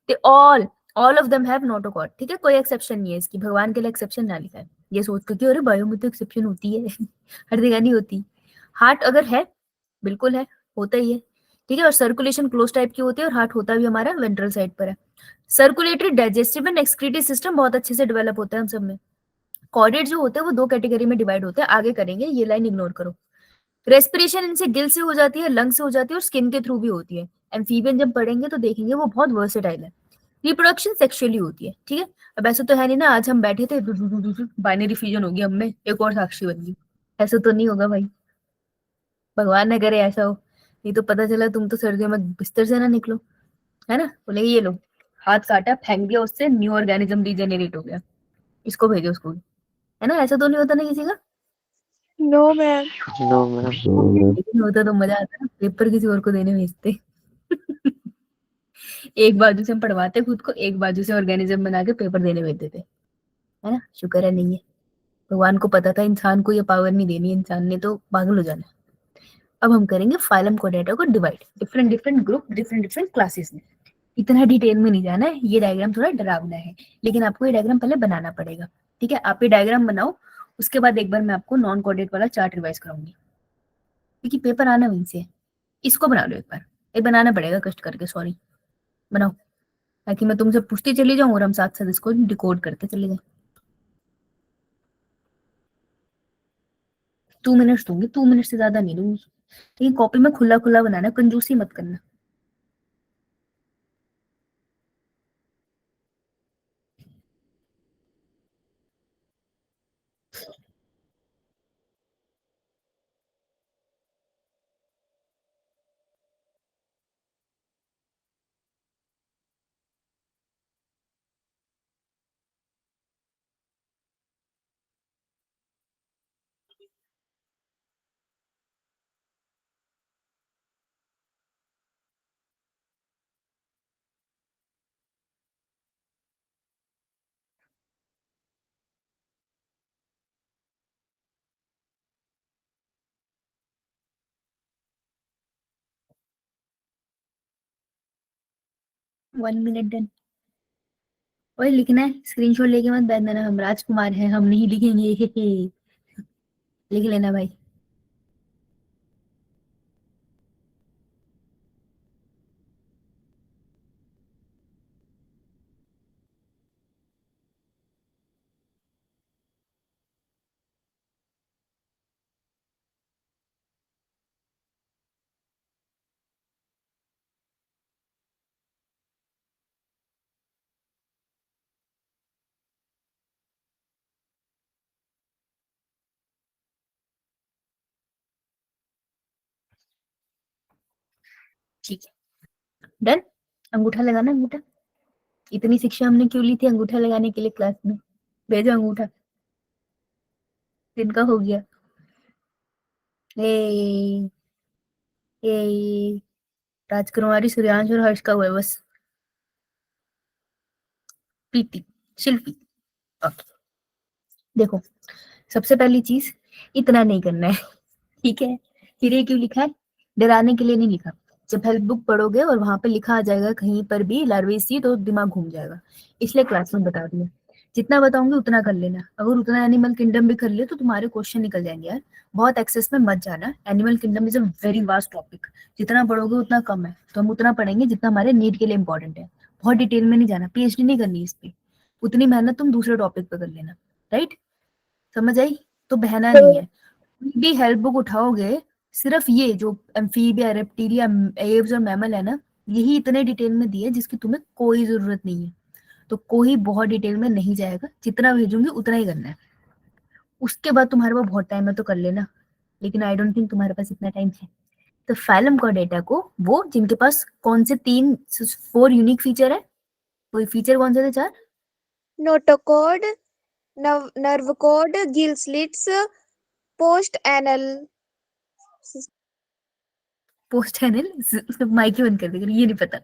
ते all of them have note a God, ठीक है, कोई एक्सेप्शन नहीं है इसकी, भगवान के लिए एक्सेप्शन ना लिखा है। ये सोच के कि अरे बायो में तो एक्सेप्शन होती है हर जगह नहीं होती। हार्ट अगर है, बिल्कुल है, होता ही है, ठीक है, और सर्कुलेशन क्लोज टाइप की होती है, और हार्ट होता भी हमारा वेंट्रल साइड पर है। Circulatory, digestive and excretory system बहुत अच्छे से डेवलप होता है हम सब में। कॉर्डेट जो होते हैं वो दो कैटेगरी में डिवाइड होते हैं, आगे करेंगे, ये लाइन इग्नोर करो। रेस्पिरेशन इनसे गिल से हो जाती है, लंग से हो जाती है, और स्किन के थ्रू भी होती है। एम्फीबियन जब पढ़ेंगे तो देखेंगे वो बहुत वर्सेटाइल है। रिप्रोडक्शन सेक्सुअली होती है, ठीक है। अब ऐसा तो है नहीं ना आज हम बैठे थे बाइनरी फ्यूजन हो गया हम में, एक और साक्षी बन गई, ऐसा तो नहीं होगा भाई, भगवान न करे ऐसा हो। नहीं तो पता चला तुम तो सर्दियों में बिस्तर से ना निकलो, है ना, बोले ये लो हाथ काटा फेंक दिया, उससे न्यू ऑर्गेनिज्म रीजेनरेट हो गया, इसको भेजो स्कूल, है ना, ऐसा तो नहीं होता ना किसी का। No ma'am. नो मैम, लेकिन होता तो मजा आता ना, पेपर किसी और को देने भेजते एक बाजू से हम पढ़वाते खुद को, एक बाजू से ऑर्गेनिज्म बना के पेपर देने भेजते थे, है ना, शुक्र है नहीं है। भगवान को पता था इंसान को ये पावर नहीं देनी, इंसान ने तो पागल हो जाना। अब हम करेंगे फाइलम कोडेटा को divide, different different group, different different classes में। इतना डिटेल में नहीं जाना है, ये डायग्राम थोड़ा डरावना है, लेकिन आपको ये डायग्राम पहले बनाना पड़ेगा, ठीक है। आप ये डायग्राम बनाओ, उसके बाद एक बार मैं आपको नॉन कोऑर्डिनेट वाला चार्ट रिवाइज कराऊंगी, क्योंकि पेपर आना वहीं से है। इसको बना लो एक बार, ये बनाना पड़ेगा कष्ट करके, सॉरी, बनाओ, ताकि मैं तुमसे पूछती चली जाऊं और हम साथ साथ इसको डिकोड करते चले जाए। 2 मिनट्स दूंगी, 2 मिनट से ज्यादा नहीं दूंगी, लेकिन कॉपी में खुला खुला बनाना, कंजूसी मत करना। One minute done. और लिखना है, स्क्रीनशॉट लेके मत बैठ देना, हम राजकुमार हैं, हम नहीं लिखेंगे लिख लेना भाई। ठीक है डन। अंगूठा लगाना, अंगूठा, इतनी शिक्षा हमने क्यों ली थी अंगूठा लगाने के लिए क्लास में? भेजो अंगूठा, दिन का हो गया। ए, ए, राजकुमारी, सूर्यांश और हर्ष का हुआ है बस। प्रीति, शिल्पी, ओके। देखो, सबसे पहली चीज, इतना नहीं करना है ठीक है। फिर ये क्यों लिखा है? डराने के लिए नहीं लिखा। जब हेल्प बुक पढ़ोगे और वहां पे लिखा आ जाएगा कहीं पर भी लार्वेसी, तो दिमाग घूम जाएगा, इसलिए क्लास में बता दिया। जितना बताऊंगी उतना कर लेना, अगर उतना एनिमल किंगडम भी कर ले तो तुम्हारे क्वेश्चन निकल जाएंगे यार, बहुत एक्सेस में मत जाना। Animal kingdom is a very vast topic, जितना पढ़ोगे उतना कम है, तो हम उतना पढ़ेंगे जितना हमारे नीड के लिए इंपॉर्टेंट है, बहुत डिटेल में नहीं जाना, पीएचडी नहीं करनी इस पे, उतनी मेहनत तुम दूसरे टॉपिक पे कर लेना, राइट, समझ आई? तो बहना नहीं है, भी हेल्प बुक उठाओगे, सिर्फ ये जो एम्फीबिया, रेप्टिलिया, एव्स और मैमल है ना, यही इतने डिटेल में दिए जिसकी तुम्हें कोई जरूरत नहीं है। तो कोई बहुत डिटेल में नहीं जाएगा, जितना भेजूंगी उतना ही करना है। उसके बाद तुम्हारे पास बहुत टाइम है तो कर लेना, लेकिन आई डोंट थिंक तुम्हारे पास इतना टाइम है। तो फाइलम का डेटा को वो जिनके पास कौन से 4 यूनिक फीचर है, कोई फीचर कौन से थे 4? Notochord, nerve cord, gill slits, post anal. Post anal mic बंद कर देगा, ये नहीं पता।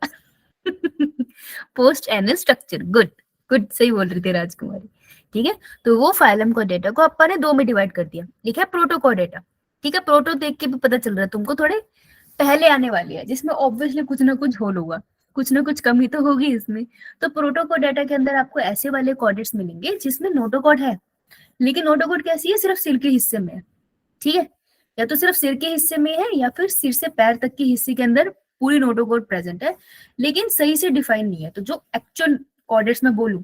Post anal structure, good good, सही बोल रही थी राजकुमारी। ठीक है, तो वो फाइलम को डेटा को अपन ने 2 में डिवाइड कर दिया, लिखा है प्रोटोकॉल डेटा। ठीक है, प्रोटो देख के भी पता चल रहा है तुमको थोड़े पहले आने वाली है, जिसमें ऑब्वियसली कुछ ना कुछ होल होगा, कुछ ना कुछ कमी तो होगी इसमें। तो प्रोटोकॉल डेटा के अंदर आपको ऐसे वाले कोडेट्स मिलेंगे जिसमें नोटोकॉड है, लेकिन नोटोकॉड कैसी है, सिर्फ सिर के हिस्से में है। ठीक है, या तो सिर्फ सिर के हिस्से में है या फिर सिर से पैर तक के हिस्से के अंदर पूरी नोटोकॉड प्रेजेंट है, लेकिन सही से डिफाइन नहीं है। तो जो एक्चुअल कोडेट्स में बोलूं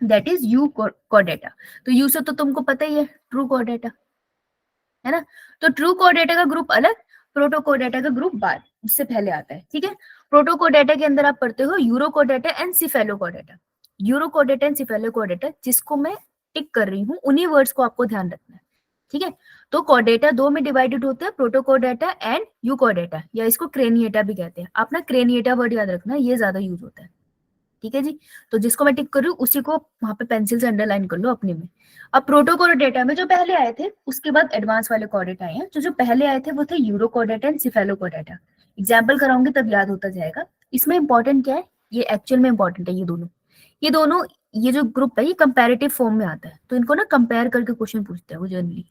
that is you code data. तो यू से तो तुमको पता ही है, ट्रू कोड डेटा है ना। तो ट्रू कोड डेटा का ग्रुप अलग, प्रोटो कोड डेटा का ग्रुप बाद, उससे पहले आता है। ठीक है, प्रोटो कोड डेटा के अंदर आप पढ़ते हो euro code data and cephalo code data. Euro code data and cephalo code data जिसको मैं टिक कर रही हूँ, उन्हीं वर्ड्स को आपको ध्यान रखना है। ठीक है, तो कोड डेटा 2 में डिवाइडेड होते हैं, proto code data and you code data, या इसको क्रेनिएटा भी कहते हैं। आप ना क्रेनिएटा वर्ड याद रखना, ये ज्यादा यूज होता है। ठीक है जी, तो जिसको मैं टिक कर रही हूँ उसी को वहां पे पेंसिल से अंडरलाइन कर लो अपने में। अब प्रोटोकॉल डेटा में जो पहले आए थे, उसके बाद एडवांस वाले कोडेटा आए हैं। जो पहले आए थे वो थे यूरो कोडेटा एंड सिफेलो कोडेटा। एग्जाम्पल कराऊंगी तब याद होता जाएगा। इसमें इंपॉर्टेंट क्या है, ये एक्चुअल में इंपॉर्टेंट है, ये जो ग्रुप है ये कंपैरेटिव फॉर्म में आता है, तो इनको ना कंपेयर करके क्वेश्चन पूछते हैं वो जनरली।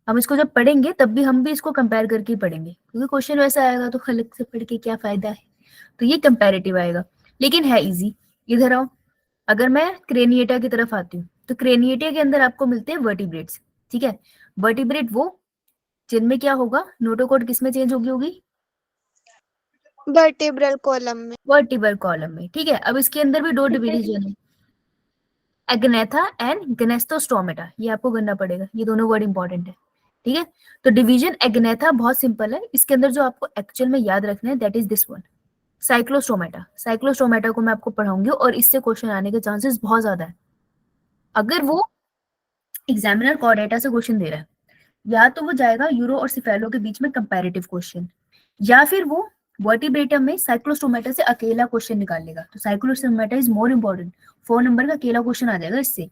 हम इसको जब पढ़ेंगे तब भी हम भी इसको कंपेयर करके ही पढ़ेंगे, क्योंकि क्वेश्चन वैसा आएगा तो अलग से पढ़ के क्या फायदा है। तो ये कंपैरेटिव आएगा, लेकिन है इजी। इधर आओ, अगर मैं क्रेनिएटा की तरफ आती हूँ तो क्रेनिएटा के अंदर आपको मिलते हैं वर्टिब्रेट्स। ठीक है, वर्टिब्रेट वो जिनमें क्या होगा, नोटोकॉड किस में चेंज होगी वर्टिब्रल कॉलम में। वर्टिब्रल कॉलम में। ठीक है, अब इसके अंदर भी 2 डिवीजन है, एग्नेथा एंड गनेस्थोस्टोमेटा, ये आपको करना पड़ेगा, ये दोनों वर्ड इंपॉर्टेंट है। ठीक है, तो डिवीजन एग्नेथा बहुत सिंपल है, इसके अंदर जो आपको एक्चुअल में याद रखना है that is this one, Cyclostomata. Cyclostomata को मैं आपको पढ़ाऊंगी और इससे क्वेश्चन आने के चांसेस बहुत ज्यादा है। अगर वो एग्जामिनर कोडेटा से क्वेश्चन दे रहा है, या तो वो जाएगा यूरो और सिफेलो के बीच में कंपैरेटिव क्वेश्चन, या फिर वो वर्टिब्रेटम में साइक्लोस्टोमेटा से अकेला क्वेश्चन निकाल लेगा। तो cyclostomata is more important, 4 number का अकेला क्वेश्चन आ जाएगा इससे,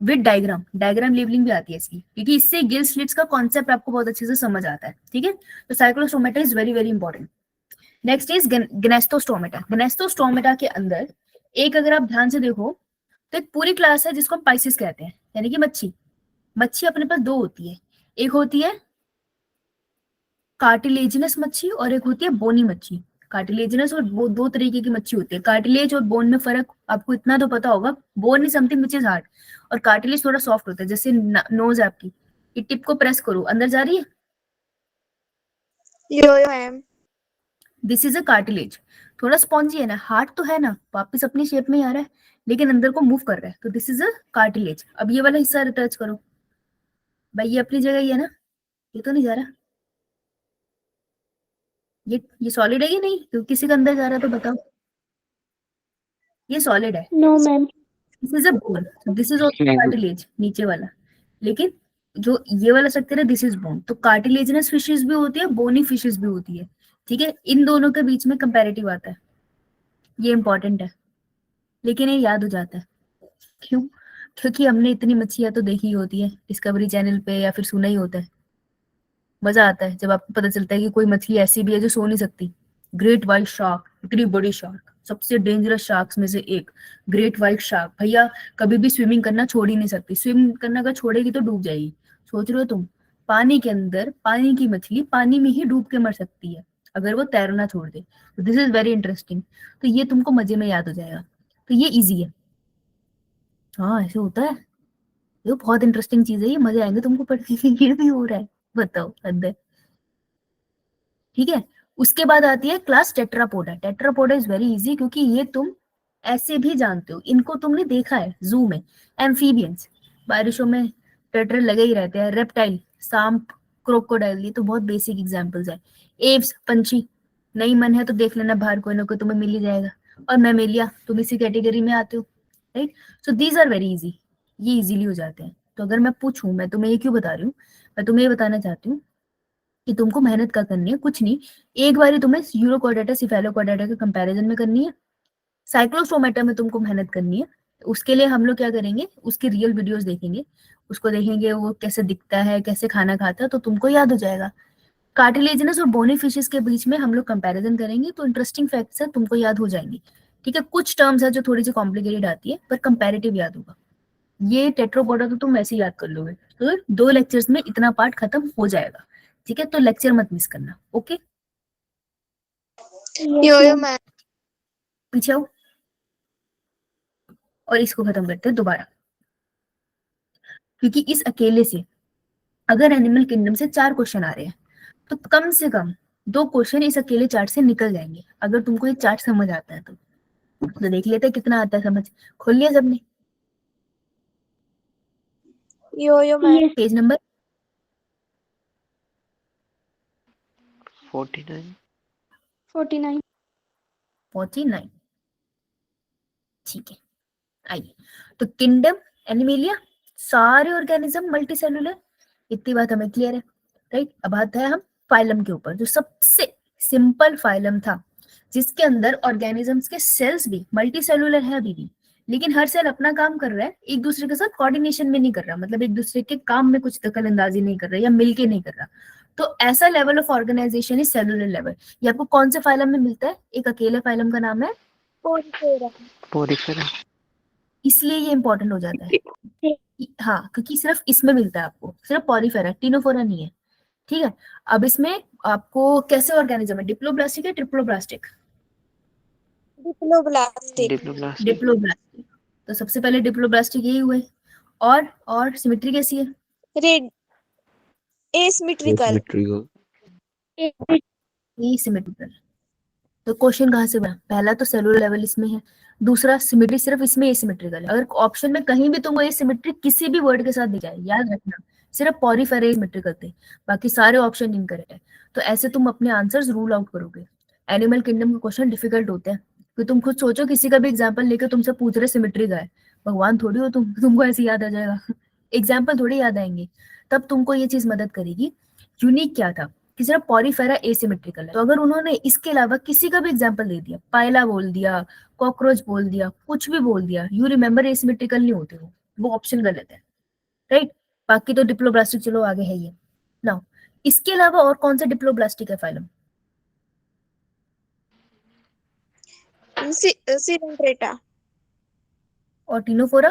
विद डायग्राम लेबलिंग भी आती है इसकी, क्योंकि इससे गिल स्लिट्स का कॉन्सेप्ट आपको बहुत अच्छे से समझ आता है। ठीक है, तो cyclostomata is very very important. Next is gnathostomata. Gnathostomata के अंदर एक, अगर आप ध्यान से देखो तो एक पूरी क्लास है जिसको हम पाइसिस कहते हैं, यानी कि मच्छी। मच्छी अपने पास 2 होती है, एक होती है कार्टिलेजिनस मच्छी और एक होती है बोनी मच्छी। कार्टिलेजिनस और 2 तरीके की मच्छी होती है। कार्टिलेज और बोन में फर्क आपको इतना तो पता होगा, bone is something which is hard और कार्टिलेज थोड़ा सॉफ्ट होता है। जैसे नोज आपकी, ये टिप को प्रेस करो, अंदर जा रही है, yo ma'am. This is a cartilage. थोड़ा स्पॉन्जी है ना, हार्ड तो है ना, वापस अपनी शेप में ही आ रहा है, लेकिन अंदर को मूव कर रहा है, तो दिस इज अ कार्टिलेज। अब ये वाला हिस्सा टच करो भाई, ये अपनी जगह ही है ना, ये तो नहीं जा रहा, ये सॉलिड है कि नहीं, तो किसी का अंदर जा रहा है तो बताओ, ये सॉलिड है। No, ma'am. This is a bone, this is also cartilage नीचे वाला, लेकिन जो ये वाला स्ट्रक्चर है दिस इज बोन। तो कार्टिलेजिनस फिशेस भी होती है, बोनी फिशेस भी होती है। ठीक है, इन दोनों के बीच में कंपैरेटिव आता है, ये इंपॉर्टेंट है, लेकिन ये याद हो जाता है क्यों, क्योंकि हमने इतनी मच्छियां तो देखी होती है डिस्कवरी चैनल पे, या फिर सुना ही होता है। मजा आता है जब आपको पता चलता है कि कोई मछली ऐसी भी है जो सो नहीं सकती। ग्रेट व्हाइट शार्क, इतनी बड़ी शार्क, सबसे डेंजरस शार्क्स में से एक ग्रेट व्हाइट शार्क, भैया कभी भी स्विमिंग करना छोड़ ही नहीं सकती, स्विम करना अगर छोड़ेगी तो डूब जाएगी। सोच रहे हो तुम, पानी के अंदर पानी की मछली पानी में ही डूब के मर सकती है अगर वो तैरना छोड़ दे। तो दिस इज वेरी इंटरेस्टिंग, तो ये तुमको मजे में याद हो जाएगा, तो ये इजी है। हाँ ऐसे होता है, ये बहुत इंटरेस्टिंग चीज है, ये मजे आएंगे तुमको पढ़ने के, ये भी हो रहा है, बताओ अंदर। ठीक है, उसके बाद आती है class Tetrapoda. Tetrapoda is very easy, क्योंकि ये तुम ऐसे भी जानते हो, इनको तुमने देखा है जू में। एम्फीबियंस, बारिशों में टेट्रा लगे ही रहते हैं। रेप्टाइल, सांप, क्रोकोडाइल, ये तो बहुत बेसिक एग्जांपल्स है। एव्स, पंछी, नहीं मन है तो देख लेना बाहर, कोई ना कोई तुम्हें मिल ही जाएगा। और मैमेलिया, तुम इसी कैटेगरी में आते हो, right. So these are very easy, ये इजीली हो जाते हैं। तो अगर मैं पूछूं, मैं तुम्हें ये क्यों बता रही हूँ, मैं तुम्हें ये बताना चाहती हूँ कि तुमको मेहनत क्या करनी है, कुछ नहीं, एक बार तुम्हें यूरोकॉर्डेटा सिफेलोकॉर्डेटा के कंपैरिजन में करनी है, साइक्लोस्टोमेटा में तुमको मेहनत करनी है। तो उसके लिए हम लोग क्या करेंगे, उसकी रियल वीडियोस देखेंगे, उसको देखेंगे वो कैसे दिखता है, कैसे खाना खाता है, तो तुमको याद हो जाएगा। कार्टिलेजिनस और बोनी फिशेस के बीच में हम लोग कंपैरिजन करेंगे, तो इंटरेस्टिंग फैक्ट्स है, तुमको याद हो जाएंगे। ठीक है, कुछ टर्म्स है जो थोड़ी सी कॉम्प्लिकेटेड आती है, पर कंपैरेटिव याद होगा। ये टेट्रोपोडा तो तुम वैसे ही याद कर लोगे, तो 2 लेक्चर्स में इतना पार्ट खत्म हो जाएगा। ठीक है, तो लेक्चर मत मिस करना, okay. Yes, Yo-yo ma'am. man. पीछे आओ और इसको खत्म करते हैं दोबारा, क्योंकि इस अकेले से अगर एनिमल किंगडम से 4 क्वेश्चन आ रहे हैं, तो कम से कम 2 क्वेश्चन इस अकेले चार्ट से निकल जाएंगे, अगर तुमको ये चार्ट समझ आता है तो देख लेते हैं कितना आता है समझ। खोल लिया सबने Yo-yo man. Yes, page number 49 49. 49? ठीक है, आइए। तो किंगडम एनिमेलिया, सारे ऑर्गेनिज्म मल्टी सेलुलर, इतनी बात हमें क्लियर है, राइट। अब आता है हम फाइलम के ऊपर, जो सबसे सिंपल फाइलम था, जिसके अंदर ऑर्गेनिजम्स के सेल्स भी मल्टी सेलुलर है अभी भी, लेकिन हर सेल अपना काम कर रहा है, एक दूसरे के साथ कोऑर्डिनेशन में नहीं कर रहा, मतलब एक दूसरे के काम में कुछ दखल अंदाजी नहीं कर रहा या मिलके नहीं कर रहा। तो ऐसा level of organisation is cellular level. ये आपको कौन से फाइलम में मिलता है? एक अकेले फाइलम का नाम है, Porifera. पोरिफेरा इसलिए ये इंपॉर्टेंट हो जाता है। हाँ, क्योंकि सिर्फ इसमें मिलता है आपको, सिर्फ पॉलीफेरा, टिनोफोरा नहीं है। ठीक है, अब इसमें आपको कैसे ऑर्गेनिज्म है, डिप्लोब्लास्टिक है ट्रिप्लोब्लास्टिक? Diploblastic. Diploblastic diploblastic. तो सबसे पहले डिप्लोब्लास्टिक यही हुए, और सिमेट्री कैसी है? Red. Asymmetrical. Asymmetrical. एसिमेट्रिकल। तो क्वेश्चन कहाँ से बना? पहला तो सेलुलर लेवल इसमें है, दूसरा सिमेट्री सिर्फ इसमें एसिमेट्रिकल है। अगर ऑप्शन में कहीं भी तुमको एसिमेट्री किसी भी वर्ड के साथ दिख जाए, याद रखना सिर्फ पॉरीफेरा एसिमेट्रिकल थे, बाकी सारे ऑप्शन इनकरेक्ट है। तो ऐसे तुम अपने आंसर्स रूल आउट करोगे। एनिमल किंगडम के क्वेश्चन डिफिकल्ट होते हैं, तो तुम खुद सोचो, किसी का भी एग्जाम्पल लेकर तुमसे पूछ रहे सिमेट्री का है, भगवान थोड़ी हो तुम, तुमको ऐसे याद आ जाएगा एग्जाम्पल थोड़ी याद आएंगे। तब तुमको ये चीज मदद करेगी। यूनिक क्या था कि सिर्फ पॉरीफेरा एसिमेट्रिकल है, तो अगर उन्होंने इसके अलावा किसी का भी एग्जांपल दे दिया, पायला बोल दिया, कॉकरोच बोल दिया, कुछ भी बोल दिया, यू रिमेंबर एसिमेट्रिकल नहीं होते वो ऑप्शन गलत है, राइट। बाकी तो डिप्लोब्लास्टिक चलो आगे है ये। नाउ इसके अलावा और कौन सा डिप्लोब्लास्टिक है फाइलम? Coelenterata. और टिनोफोरा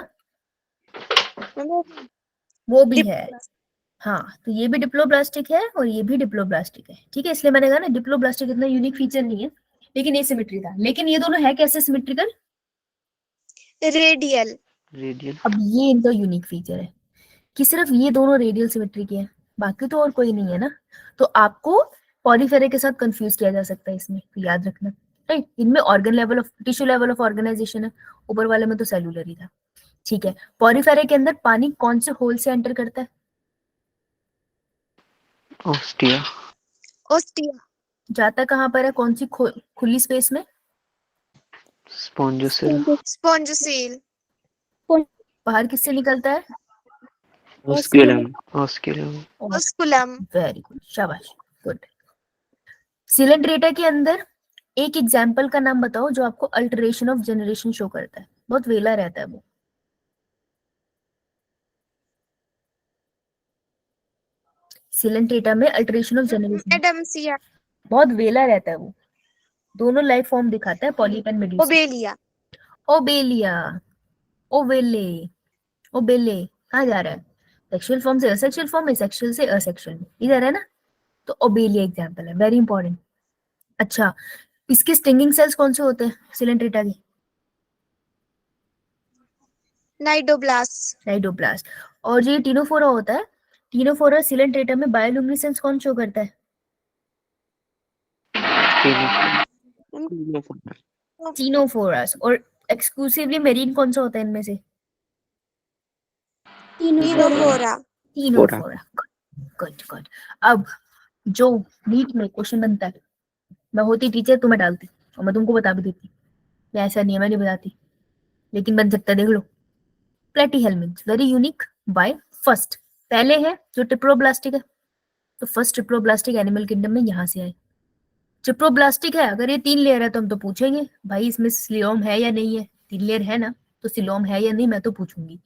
वो भी है। हाँ, तो ये भी डिप्लोब्लास्टिक है और ये भी डिप्लोब्लास्टिक है, ठीक है। इसलिए मैंने कहा ना, डिप्लोब्लास्टिक इतना यूनिक फीचर नहीं है, लेकिन ये सिमेट्री था। लेकिन ये दोनों है कैसे सिमेट्रिकल? Radial. रेडियल अब ये इनका यूनिक फीचर है कि सिर्फ ये दोनों रेडियल सिमेट्री के हैं, बाकी तो और कोई नहीं है ना। तो आपको पॉलीफेरा के साथ कंफ्यूज किया जा सकता है इसमें, तो याद रखना, राइट। इनमें organ level of tissue level of organisation है, ऊपर वाले में तो सेलुलर ही था, ठीक है। पॉलीफेरा के अंदर पानी कौन से होल से एंटर करता है? Ostia Ostia. जाता कहाँ पर है, कौन सी खुली स्पेस में? स्पॉन्जोसेल Spongocele. बाहर किससे निकलता है? Osculum osculum Osculum. Very good, शाबाश, गुड। सिलेंड्रेटा के अंदर एक एग्जाम्पल का नाम बताओ जो आपको अल्टरेशन ऑफ जनरेशन शो करता है, बहुत वेला रहता है वो। सिलेंड्रेटा में अल्टरेशन ऑफ जनरेशन Adamsia. बहुत वेला रहता है वो, दोनों लाइफ फॉर्म दिखाता है, polyp and medusa. Obelia. Obelia, ओवेले, ओबेले, कहाँ जा रहा है? सेक्सुअल फॉर्म से असेक्सुअल फॉर्म में, सेक्सुअल से असेक्सुअल में, इधर है ना। तो ओबेलिया एग्जाम्पल है, वेरी इंपॉर्टेंट। अच्छा, इसके स्टिंगिंग सेल्स कौन से होते हैं सिलेंड्रेटा के? Nidoblasts. नाइडोप्लास्ट। और जो ये टिनोफोरा होता है, टिनोफोरा सिलेंड्रेटा में बायोलुमिनेसेंस कौन शो करता है? टिनोफोरास। और एक्सक्लूसिवली मेरीन कौन सा होता है इनमें से? Tinophora. टिनोफोरा। Good good. अब जो नीट में क्वेश्चन बनता है, मैं होती टीचर तुम्हें डालती और मैं तुमको बता भी देती, या ऐसा नहीं है, मैं नहीं बताती, लेकिन बन सकता है, देख लो। प्लेटीहेल्मिन्थ वेरी यूनिक बाय फर्स्ट, पहले है जो ट्रिप्लोब्लास्टिक है, तो फर्स्ट ट्रिप्लोब्लास्टिक एनिमल किंगडम में यहाँ से आए। ट्रिप्लोब्लास्टिक है, अगर ये 3 लेयर है तो हम तो पूछेंगे भाई इसमें सिलोम है या नहीं है, 3 लेयर है ना, तो सिलोम है या नहीं मैं तो पूछूंगी।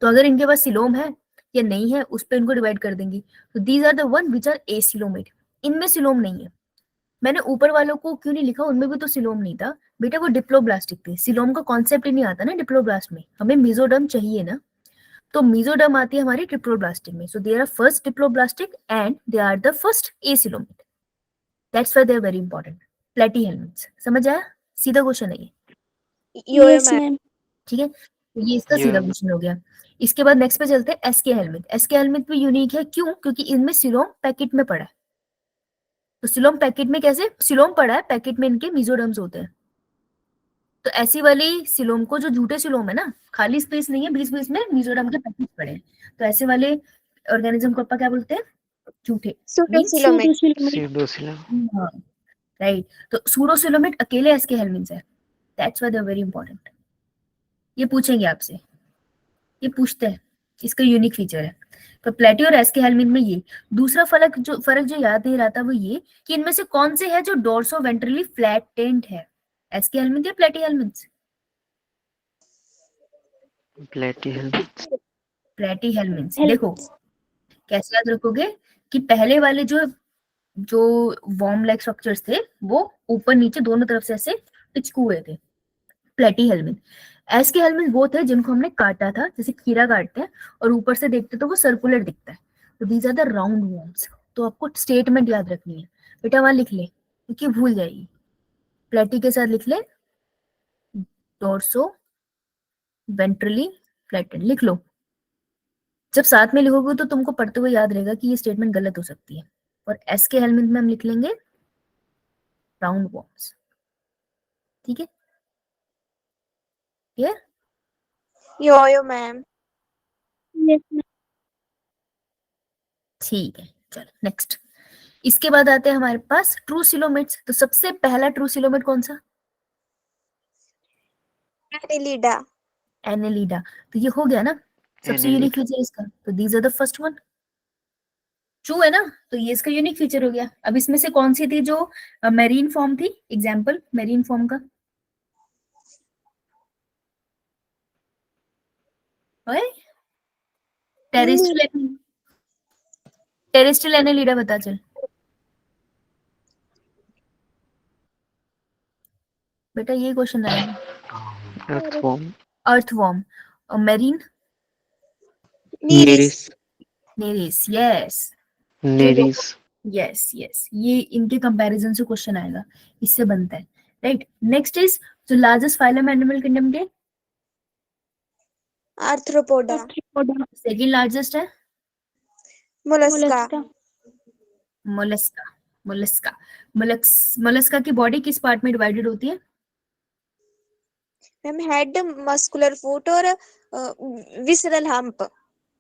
तो अगर इनके पास सिलोम है या नहीं है उस पर इनको डिवाइड कर देंगी। तो these are the one which are acoelomate, इनमें सिलोम नहीं है। मैंने ऊपर वालों को क्यों नहीं लिखा, उनमें भी तो सिलोम नहीं था बेटा, वो डिप्लोब्लास्टिक थे, सिलोम का कॉन्सेप्ट ही नहीं आता ना डिप्लोब्लास्ट में, हमें मेसोडर्म चाहिए ना, तो मेसोडर्म आती है हमारी ट्रिप्लोब्लास्टिक में। So they are first diploblastic and they are the first acoelomate, that's why they are very important. Platyhelminthes, समझ आया? सीधा क्वेश्चन है ये, यो Yes, मैम। ma'am. ठीक है, तो ये इसका सीधा Yeah. क्वेश्चन हो गया। इसके बाद नेक्स्ट पे चलते हैं, एसके हेलमेट। एसके हेलमेट भी यूनिक है, क्यों? क्योंकि इनमें सिलोम पैकेट में पड़ा है। तो सिलोम पैकेट में कैसे? सिलोम पड़ा है पैकेट में, इनके मीजोडर्म्स होते हैं। तो ऐसी वाली सिलोम को, जो झूठे सिलोम है ना, खाली स्पेस नहीं है, बीच बीच में मीजोडर्म के पैकेट पड़े हैं, तो ऐसे वाले ऑर्गेनिज्म को अपन क्या बोलते हैं? झूठे। Means Pseudocoelomates. Pseudocyllum. राइट, तो सूडोसिलोमेट अकेले एसके हेलमिन्थ्स है, that's why they are very important. ये पूछेंगे आपसे, ये पूछते हैं, इसका यूनिक फीचर है। तो प्लेटी और एसके हेलमिन में ये दूसरा फर्क जो याद नहीं रहा था वो ये कि इनमें से कौन से है जो डोर्सो वेंट्रली फ्लैटेंड है, एसके हेलमिन या प्लेटी हेलमिन? Platyhelminths. प्लेटी हेलमिन। देखो कैसे याद रखोगे कि पहले वाले जो जो वॉर्म लाइक स्ट्रक्चर्स थे वो ऊपर नीचे दोनों तरफ से ऐसे टिचकू हुए थे, प्लेटी हेलमिन। एसके हेलमिन वो थे जिनको हमने काटा था, जैसे खीरा काटते हैं और ऊपर से देखते तो वो सर्कुलर दिखता है, तो these are the round worms. तो आपको स्टेटमेंट याद रखनी है बेटा, वहां लिख ले क्योंकि भूल जाएगी। प्लेटी के साथ लिख ले डोर्सो वेंट्रली फ्लैटेंड, लिख लो। जब साथ में लिखोगे तो तुमको पढ़ते हुए याद रहेगा कि ये स्टेटमेंट गलत हो सकती है। और एसके हेलमिन में हम लिख लेंगे राउंड वॉर्म्स, ठीक है, clear? Yo ma'am. Yes, ma'am. ठीक है, चलो नेक्स्ट। इसके बाद आते हैं हमारे पास ट्रू सिलोमेट्स। तो सबसे पहला ट्रू सिलोमेट कौन सा? Annelida. एनेलिडा। तो ये हो गया ना सबसे यूनिक Annelida. फीचर इसका, तो these are the first one. True है ना, तो ये इसका यूनिक फीचर हो गया। अब इसमें से कौन सी थी जो मेरीन फॉर्म थी? एग्जाम्पल मेरीन फॉर्म का टेरेस्ट्रियल, टेरेस्ट्रियल एनेलिडा बता चल बेटा, ये क्वेश्चन आएगा। Earthworm. अर्थवॉर्म। और marine? Nereis. Nereis. Nereis, yes. Nereis. Yes yes, ये इनके कंपैरिजन से क्वेश्चन आएगा, इससे बनता है, राइट। नेक्स्ट इज जो लार्जेस्ट फाइलम एनिमल किंगडम के, Arthropoda. Arthropoda. सेकंड लार्जेस्ट है Mollusca. Mollusca. Mollusca. Mollusca, Mollusca की बॉडी किस पार्ट में डिवाइडेड होती है? मैम हेड, मस्कुलर फुट और विसरल हम्प।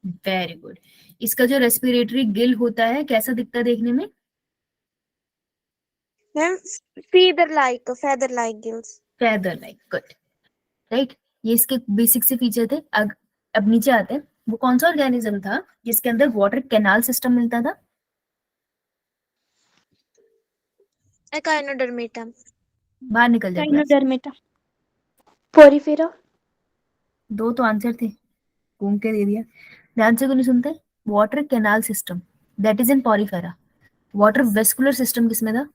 Very good. इसका जो रेस्पिरेटरी गिल होता है कैसा दिखता है देखने में? Ma'am feather like gills. Feather like, good, right. ये इसके बेसिक से फीचर थे। अब नीचे आते हैं, वो कौन सा ऑर्गेनिज्म था जिसके अंदर वाटर कैनाल सिस्टम मिलता था? Echinodermata. बाहर निकल जाए क्लास। Gynodermata. Porifera. दो तो आंसर थे, घूम के दे दिया, ध्यान से क्यों नहीं सुनते? Water canal system that is in Porifera. Water vascular system किसमें था?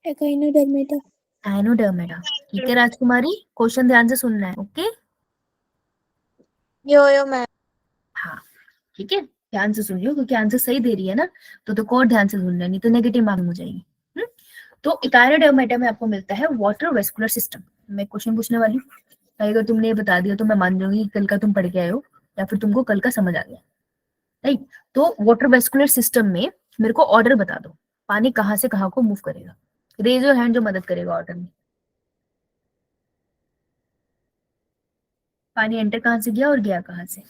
Echinodermata. एनोडर्मेटा। ठीक है राजकुमारी, क्वेश्चन ध्यान से सुनना है, ओके? Yo ma'am. हाँ ठीक है, ध्यान से सुन लो क्योंकि आंसर सही दे रही है ना, तो और ध्यान से सुनना है, नहीं तो नेगेटिव मार्क हो जाएगी। तो इकाइनोडर्मेटा में आपको मिलता है वाटर वेस्कुलर सिस्टम। मैं क्वेश्चन पूछने वाली हूँ, अगर तुमने ये बता दिया तो मैं मान जाऊंगी कि कल का तुम पढ़ के आए हो या फिर तुमको कल का समझ आ गया, राइट। तो वाटर वेस्कुलर सिस्टम में मेरे को ऑर्डर बता दो, पानी कहाँ से कहाँ को मूव करेगा? रेज योर हैंड जो मदद करेगा ऑर्डर में। पानी एंटर कहाँ से गया और गया कहाँ से?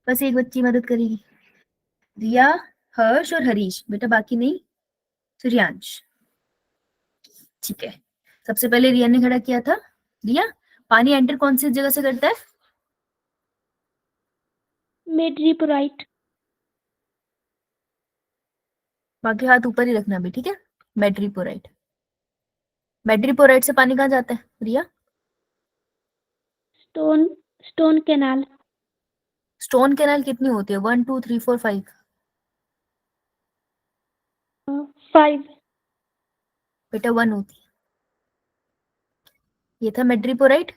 बस एक बच्ची मदद करेगी, रिया, हर्ष और हरीश, बेटा बाकी नहीं, सूर्यांश, ठीक है। सबसे पहले रिया ने खड़ा किया था। रिया, पानी एंटर कौन सी जगह से करता है? मेड्रीपोराइट। बाकी हाथ ऊपर ही रखना भी, ठीक है। मेड्रीपोराइट। मेड्रीपोराइट से पानी कहाँ जाता है Riya? Stone stone canal. Stone canal कितनी होती है? 1 2 3 4 5? 5। बेटा 1 होती है। ये था मेड्रीपोराइट,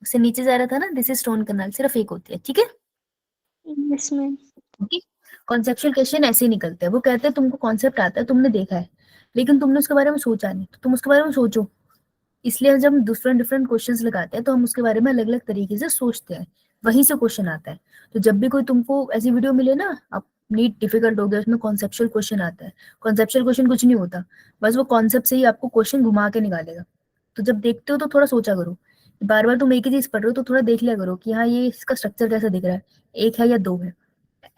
उससे नीचे जा रहा था ना, दिस इज स्टोन कैनाल, सिर्फ एक होती है, ठीक है। Yes ma'am. Okay. Conceptual question ऐसे ही निकलते हैं, वो कहते हैं तुमको कॉन्सेप्ट आता है, तुमने देखा है, लेकिन तुमने उसके बारे में सोचा नहीं, तो तुम उसके बारे में सोचो। इसलिए जब हम डिफरेंट डिफरेंट क्वेश्चंस लगाते हैं तो हम उसके बारे में अलग अलग तरीके से सोचते हैं, वहीं से क्वेश्चन आता है। तो जब भी कोई तुमको ऐसी वीडियो मिले ना, अब नीट डिफिकल्ट हो गया, उसमें कॉन्सेप्चुअल क्वेश्चन आता है, कॉन्सेप्चुअल क्वेश्चन कुछ नहीं होता, बस वो कॉन्सेप्ट से ही आपको क्वेश्चन घुमा के निकालेगा। तो जब देखते हो तो थोड़ा सोचा करो, बार बार तुम एक ही चीज पढ़ रहे हो तो थोड़ा देख लिया करो कि हाँ ये इसका स्ट्रक्चर कैसा दिख रहा है, एक है या दो है,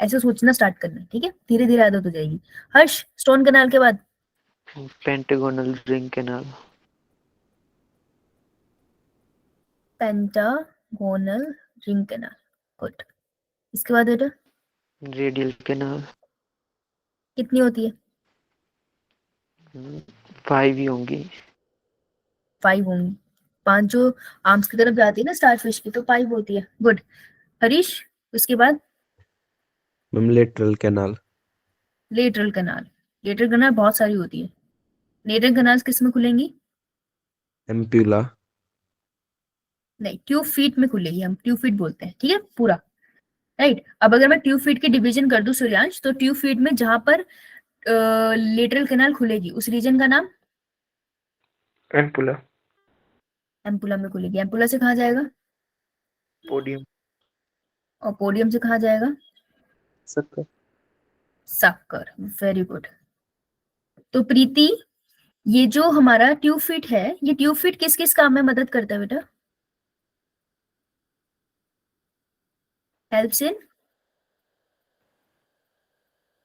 ऐसे सोचना स्टार्ट करना है, ठीक है। धीरे धीरे आदत हो जाएगी। हर्ष, स्टोन कैनाल के बाद pentagonal ring canal. Pentagonal ring canal, good. इसके बाद बेटा रेडियल कैनाल। कितनी होती है? 5 ही होंगी। 5 होंगी। 5 जो आर्म्स की तरफ जाती है ना स्टार फिश की, तो 5 होती है, गुड। हरीश, उसके बाद ma'am lateral canal. Lateral canal. Lateral canal बहुत सारी होती है। लेटरल कैनाल किस में खुलेंगी? एम्प्यूला। नहीं, ट्यूब फीट में खुलेगी, हम ट्यूब फीट बोलते हैं, ठीक है, पूरा। राइट। अब अगर मैं ट्यूब फीट की डिवीजन कर दूं सूर्यांश, तो ट्यूब फीट में जहां पर लेटरल कैनाल खुलेगी उस रीजन का नाम? एम्पुला। एम्पुला में खुलेगी। एम्पुला से कहाँ जाएगा? पोडियम। और पोडियम से कहाँ जाएगा? सक्कर। सक्कर, वेरी गुड। तो प्रीति, ये जो हमारा ट्यूब फिट है, ये ट्यूब फिट किस किस काम में मदद करता है बेटा? हेल्प्स इन,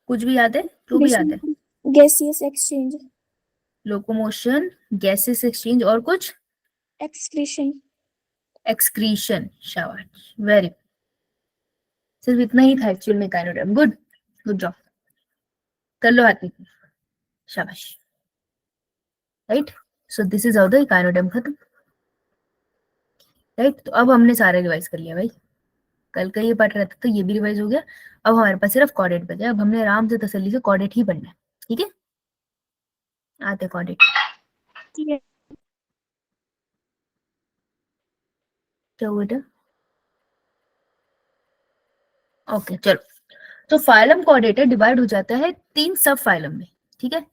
कुछ भी याद है? जो भी याद है। Gaseous exchange. Locomotion, gases exchange, और कुछ? एक्सक्रीशन। एक्सक्रीशन, शाबाश, वेरी। सिर्फ इतना ही था एक्चुअल में काइनोडर्म, गुड, गुड जॉब। कर लो हाथ में, शाबाश। Right. So this is how the echinoderm खत्म। राइट। तो अब हमने सारे रिवाइज कर लिया भाई, कल का ये पार्ट रहता तो ये भी रिवाइज हो गया। अब हमारे पास सिर्फ कॉर्डेट बचा, अब हमने आराम से तसल्ली से कॉर्डेट ही पढ़ना है, ठीक है। आते कॉर्डेट, क्या हुआ बेटा? ओके चलो। तो फाइलम कॉर्डेटा डिवाइड हो जाता है 3 सब फाइलम में, ठीक है।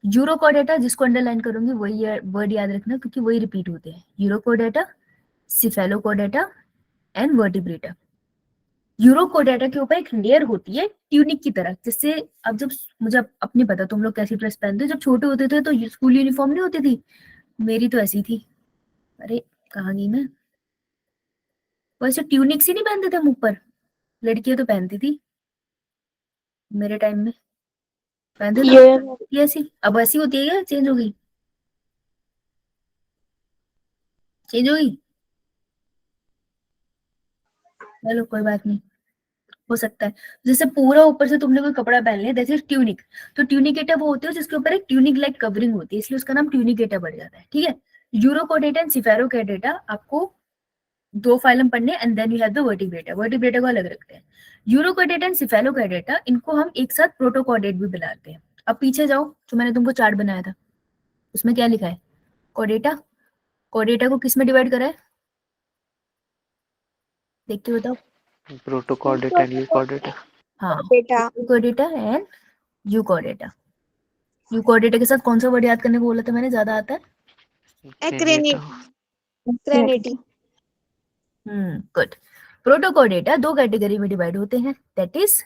यूरोकॉर्डेटा, जिसको अंडरलाइन करूंगी वही वर्ड याद रखना क्योंकि वही रिपीट होते हैं। Urochordata, cephalochordata and vertebrata. Urochordata के ऊपर एक लेयर होती है ट्यूनिक की तरह, जिससे अब जब मुझे अपनी पता तुम लोग कैसी ड्रेस पहनते हो, जब छोटे होते थे तो स्कूल यूनिफॉर्म नहीं होती थी, मेरी तो ऐसी थी। अरे कहाँ गई मैं? वैसे ट्यूनिक सी नहीं पहनते थे हम ऊपर, लड़कियां तो पहनती थी मेरे टाइम में, पहनते थे ऐसी। अब ऐसी होती है क्या? चेंज हो गई? चेंज हो गई? चलो कोई बात नहीं, हो सकता है। जैसे पूरा ऊपर से तुमने कोई कपड़ा पहन लिया, दैट इज ट्यूनिक। तो ट्यूनिकेटा वो होती है जिसके ऊपर एक ट्यूनिक लाइक कवरिंग होती है, इसलिए उसका नाम ट्यूनिकेटा पड़ जाता है, ठीक है। यूरोकोडेटा एंड सिफेरोकोडेटा आपको 2 फाइलम पढ़ने, and then you have the vertebrata. Vertebrata को अलग रखते हैं। यूरोकोडेटा एंड सिफेलोकोडेटा, इनको हम एक साथ प्रोटोकोडेट भी बुलाते हैं। अब पीछे जाओ, जो मैंने तुमको चार्ट बनाया था उसमें क्या लिखा है? कोडेटा। कोडेटा को किस में डिवाइड करा है? देख के बताओ। Protochordata and euchordata. हाँ, बेटा कोडेटा एंड यूकोडेटा। यूकोडेटा के साथ कौन सा वर्ड याद करने को बोला था मैंने, ज्यादा आता है? एक्रेनिटी। एक्रेनिटी। गुड। प्रोटोकोडेटा 2 कैटेगरी में डिवाइड होते हैं, that is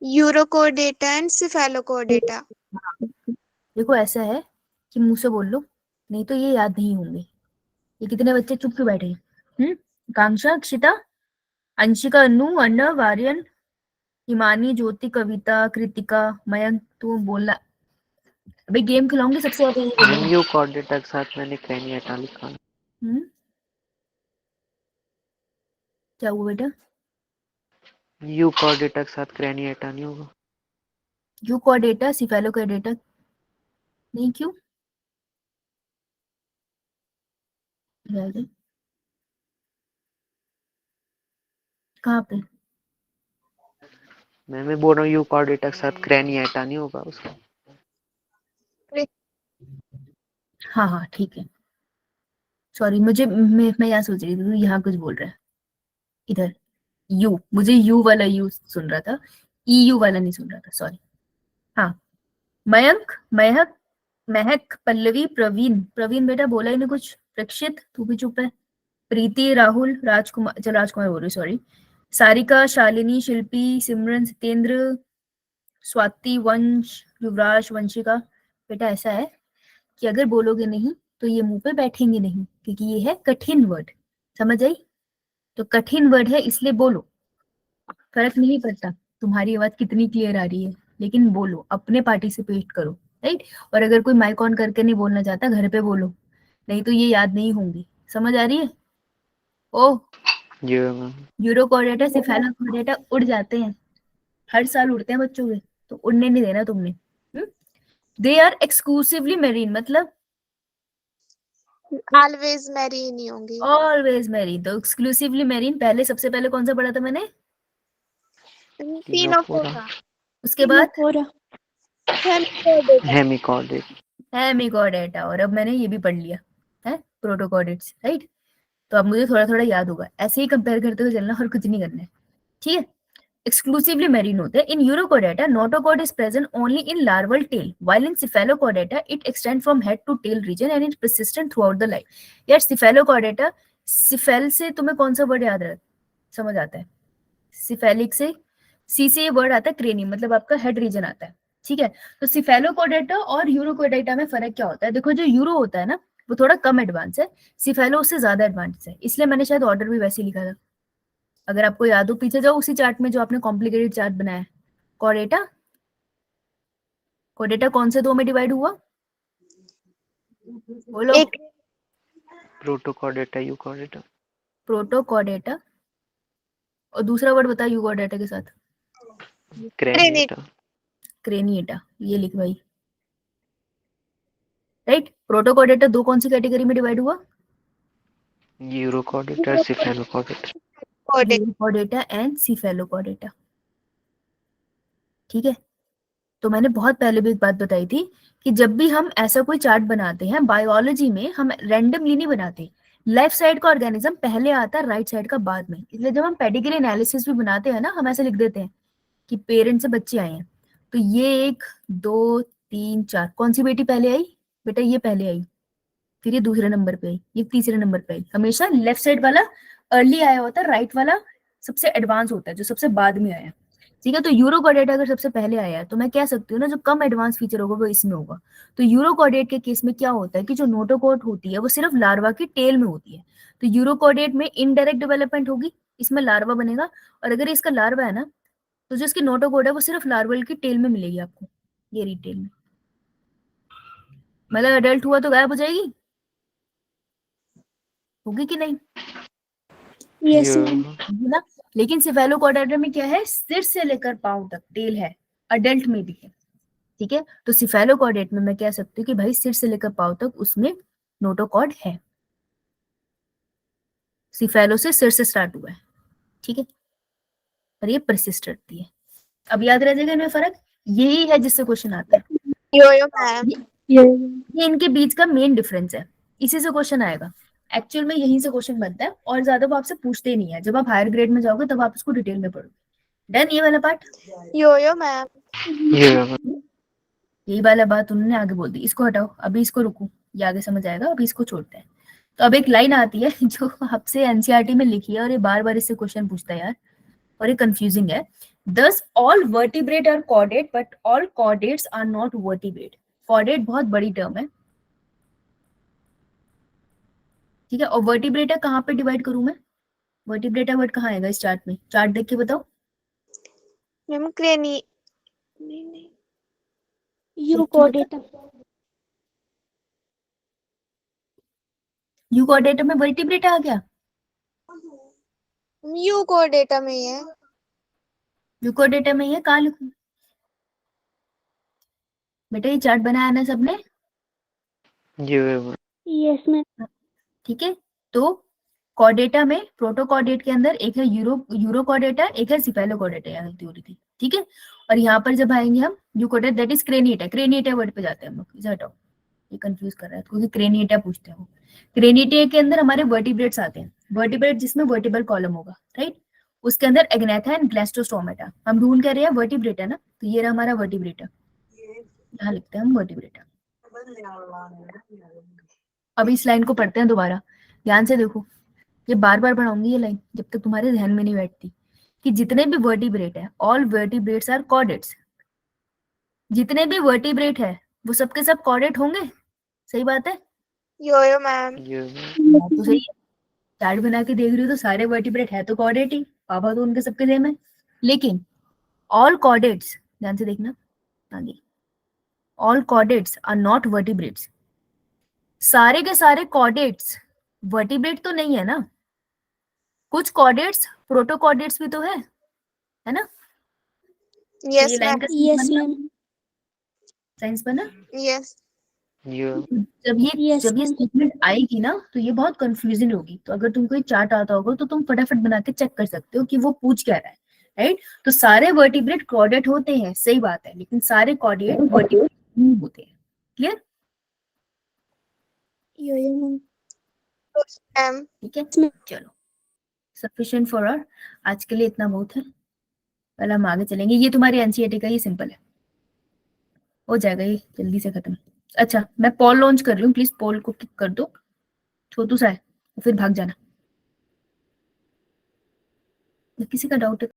Urochordata and Cephalochordata. देखो ऐसा है कि मुंह से बोल लो, नहीं तो ये याद नहीं होंगे। ये कितने बच्चे चुप क्यों बैठे हैं? कांक्षा, अक्षिता, अंशिका, अनु, अर्णव, आर्यन, हिमानी, ज्योति, कविता, कृतिका, मयंक, तू बोलना। अभी गेम खिलाऊंगी सबसे ज्यादा यही मैम बोलेंगे। यू कोऑर्डिनेटा के साथ मैंने क्रेनिएटा लिखा। क्या हुआ बेटा? यू कोऑर्डिनेटा के साथ क्रेनिएटा नहीं होगा। यू कोऑर्डिनेटा सिफेलो कोऑर्डिनेटा नहीं, क्यों? रहने दे। कहाँ पे? मैं बोल रहा हूँ यू कोऑर्डिनेटा के साथ क्रेनिएटा नहीं होगा उसका। हाँ हाँ ठीक है, सॉरी, मैं यहाँ सोच रही थी तू यहाँ कुछ बोल रहा है। इधर यू, मुझे यू वाला यू सुन रहा था, यू वाला नहीं सुन रहा था, सॉरी। हाँ, मयंक, महक, महक, पल्लवी, प्रवीण। प्रवीण बेटा बोला ही नहीं कुछ। रक्षित तू भी चुप है। प्रीति, राहुल, राजकुमार, चल राजकुमार बोल रही, सॉरी। सारिका, शालिनी, शिल्पी, सिमरन, सत्येंद्र, स्वाति, वंश, युवराज, वंशिका। बेटा ऐसा है कि अगर बोलोगे नहीं तो ये मुंह पे बैठेंगे नहीं, क्योंकि ये है कठिन वर्ड, समझ आई? तो कठिन वर्ड है इसलिए बोलो, फर्क नहीं पड़ता तुम्हारी आवाज कितनी क्लियर आ रही है, लेकिन बोलो, अपने पार्टिसिपेट करो, राइट? और अगर कोई माइक ऑन करके नहीं बोलना चाहता घर पे बोलो, नहीं तो ये याद नहीं होंगी, समझ आ रही है? ओ, जी मैम। यूरो कोऑर्डिनेटर, सिफेलो कोऑर्डिनेटर उड़ जाते हैं, हर साल उड़ते हैं बच्चों के, तो उड़ने नहीं देना तुमने। दे आर एक्सक्लूसिवली मेरीन, मतलब ऑलवेज मैरी नहीं होंगी। Always marine. तो एक्सक्लूसिवली मेरीन पहले, सबसे पहले कौन सा पढ़ा था मैंने? तीनों पूरा उसके बाद हेमिकॉर्डेट। हेमिकॉर्डेटा, और अब मैंने ये भी पढ़ लिया है, प्रोटोकॉर्डेट्स, राइट? तो अब मुझे थोड़ा थोड़ा याद होगा, ऐसे ही कंपेयर करते हुए चलना और कुछ नहीं करना है, ठीक है? एक्सक्लूसिवली मेरीन होते हैं। In urochordata notochord is present only in larval tail, while in cephalochordata it extend from head to tail region and it persistent throughout the life. यार सिफेलोकोडेटा, सिफेल से तुम्हें कौन सा वर्ड याद समझ आता है? सिफेलिक से, सी से ये वर्ड आता है क्रेनी, मतलब आपका हेड रीजन आता है, ठीक है? तो सिफेलोकोडेटा और यूरोकोडेटा में फर्क क्या होता है? देखो, जो यूरो होता है ना वो थोड़ा कम एडवांस है, सिफेलो उससे ज्यादा एडवांस है, इसलिए मैंने शायद ऑर्डर भी वैसे ही लिखा था। अगर आपको याद हो पीछे जाओ उसी चार्ट में जो आपने कॉम्प्लिकेटेड चार्ट बनाया है। कोडेटा, कोडेटा कौन से दो में डिवाइड हुआ? बोलो। एक प्रोटोकॉर्डेटा यू कोऑर्डिनेटा। प्रोटोकोडेटा, और दूसरा वर्ड बता यूकोडेटा के साथ। क्रेनिएटा। क्रेनिएटा, ये लिख भाई, राइट? प्रोटोकोडेटा दो कौन सी कैटेगरी में डिवाइड हुआ? Urochordata cephalochordata. Urochordata and Cephalochordata, ठीक है? तो मैंने बहुत पहले भी एक बात बताई थी कि जब भी हम ऐसा कोई चार्ट बनाते हैं बायोलॉजी में, हम रैंडमली नहीं बनाते, लेफ्ट साइड का ऑर्गेनिज्म पहले आता है, राइट साइड का बाद में। इसलिए जब हम पेडिग्री एनालिसिस भी बनाते हैं ना, हम ऐसे लिख देते हैं कि पेरेंट्स से बच्चे आए हैं, तो ये 1 2 3 4, कौन सी बेटी पहले आई? बेटा ये पहले आई, फिर ये दूसरे नंबर पे आई, ये तीसरे नंबर पे आई। हमेशा लेफ्ट साइड वाला अर्ली आया होता है, राइट वाला सबसे एडवांस होता है, जो सबसे बाद में आया, ठीक है? तो यूरोकोडेट अगर सबसे पहले आया है तो मैं कह सकती हूँ ना, जो कम एडवांस फीचर होगा वो इसमें होगा। तो यूरोकोडेट के केस में क्या होता है कि जो नोटोकोट होती है वो सिर्फ लार्वा की टेल में होती है, तो यूरोकोडेट में इनडायरेक्ट डेवलपमेंट होगी, इसमें लार्वा बनेगा, और अगर इसका लार्वा है ना तो जो इसकी नोटोकोड है वो सिर्फ लार्वल की टेल में मिलेगी आपको, ये रिटेल में, मतलब अडल्ट हुआ तो गायब हो जाएगी, होगी कि नहीं? Yes ma'am. है ना? लेकिन सिफेलोकोडेटा में क्या है, सिर से लेकर पांव तक टेल है, अडल्ट में भी है, ठीक है? तो सिफेलोकोडेट में मैं कह सकती हूँ कि भाई सिर से लेकर पांव तक उसमें नोटोकॉड है, सिफेलो से सिर से स्टार्ट हुआ है, ठीक है? और ये परसिस्ट करती है। अब याद रह जाएगा इनमें फर्क, यही है जिससे क्वेश्चन आता है, यो मैम। ये इनके बीच का मेन डिफरेंस है, इसी से क्वेश्चन आएगा, एक्चुअल में यहीं से क्वेश्चन बनता है, और ज्यादा वो आपसे पूछते ही नहीं है, जब आप हायर ग्रेड में जाओगे तब आप इसको डिटेल में पढ़ोगे। डन ये वाला पार्ट? यो मैम। यही वाला बात उन्होंने आगे बोल दी, इसको हटाओ, अभी इसको रुको, ये आगे समझ आएगा, अभी इसको छोड़ते हैं। तो अब एक लाइन आती है जो आपसे एनसीईआरटी में लिखी है, और ये बार बार इससे क्वेश्चन पूछता है यार, और ये कंफ्यूजिंग है। Thus all vertebrate are chordate but all chordates are not vertebrate. Chordate बहुत बड़ी टर्म है, ठीक है? और वर्टिब्रेटा कहाँ पे डिवाइड करूं मैं? वर्टिब्रेटा वर्ड कहाँ आएगा इस चार्ट में? चार्ट देख के बताओ। मैम क्रेनी नहीं नहीं यूकोडेटा यूकोडेटा में वर्टिब्रेटा आ गया। यू कोर डेटा में ही है। यूकोडेटा में ये कहाँ लिखूं बेटा? ये चार्ट बनाया ना सबने, You. यस मैम ठीक है। तो कॉर्डेटा में प्रोटोकॉर्डेट के अंदर एक है यूरोकॉर्डेटा, एक है सिफेलोकॉर्डेटा, यहाँ गलती हो रही थी, ठीक है। और यहाँ पर जब आएंगे हम यूकोडेट, that is craniata. Craniata word पे जाते हैं हम लोग, इसे हटाओ, ये कंफ्यूज कर रहा है क्योंकि क्रेनिएटा पूछते हैं। क्रेनिएटा के अंदर हमारे वर्टिब्रेट्स आते हैं, वर्टिब्रेट जिसमें वर्टिबल कॉलम होगा, राइट। उसके अंदर एग्नेथा एंड ग्लास्टोस्टोमेटा। हम ढूंढ कर रहे हैं वर्टिब्रेटा ना, तो ये रहा हमारा वर्टिब्रेटा, यहाँ लिखते हैं हम वर्टिब्रेटा। अब इस लाइन को पढ़ते हैं दोबारा, ध्यान से देखो, ये बार बार पढ़ाऊंगी ये लाइन जब तक तुम्हारे ध्यान में नहीं बैठती, कि जितने भी वर्टिब्रेट है, ऑल वर्टिब्रेट्स आर कॉर्डेट्स। जितने भी वर्टिब्रेट है वो सबके सब कॉर्डेट होंगे, सही बात है? Yo ma'am. You. बात तो सही है। चार्ट बना के देख रही हो तो सारे वर्टिब्रेट है तो कॉर्डेट ही, पापा तो उनके सबके सेम है। लेकिन ऑल कॉर्डेट्स, ध्यान से देखना आगे, all chordates are not vertebrates. सारे के सारे कॉर्डेट्स वर्टिब्रेट तो नहीं है ना, कुछ कॉर्डेट्स प्रोटोकॉर्डेट्स भी तो है ना। यस ये लाइन मैम। का यस मैम साइंस बना। यस। You. जब ये यस जब ये मैम स्टेटमेंट आएगी ना तो ये बहुत कंफ्यूजिंग होगी। तो अगर तुमको ये चार्ट आता होगा तो तुम फटाफट बना के चेक कर सकते हो कि वो पूछ क्या रहा है, राइट। तो सारे वर्टिब्रेट कॉर्डेट होते हैं, सही बात है, लेकिन सारे कॉर्डेट वर्टिब्रेट नहीं होते हैं। क्लियर? यो मैम मैम। ठीक है, चलो सफिशिएंट फॉर आवर, आज के लिए इतना बहुत है। पहले हम आगे चलेंगे। ये तुम्हारी एनसीईआरटी का, ये सिंपल है, हो जाएगा ये जल्दी से खत्म। अच्छा, मैं पोल लॉन्च कर रही हूँ, प्लीज पोल को क्लिक कर दो, छोटू सा है, फिर भाग जाना। किसी का डाउट है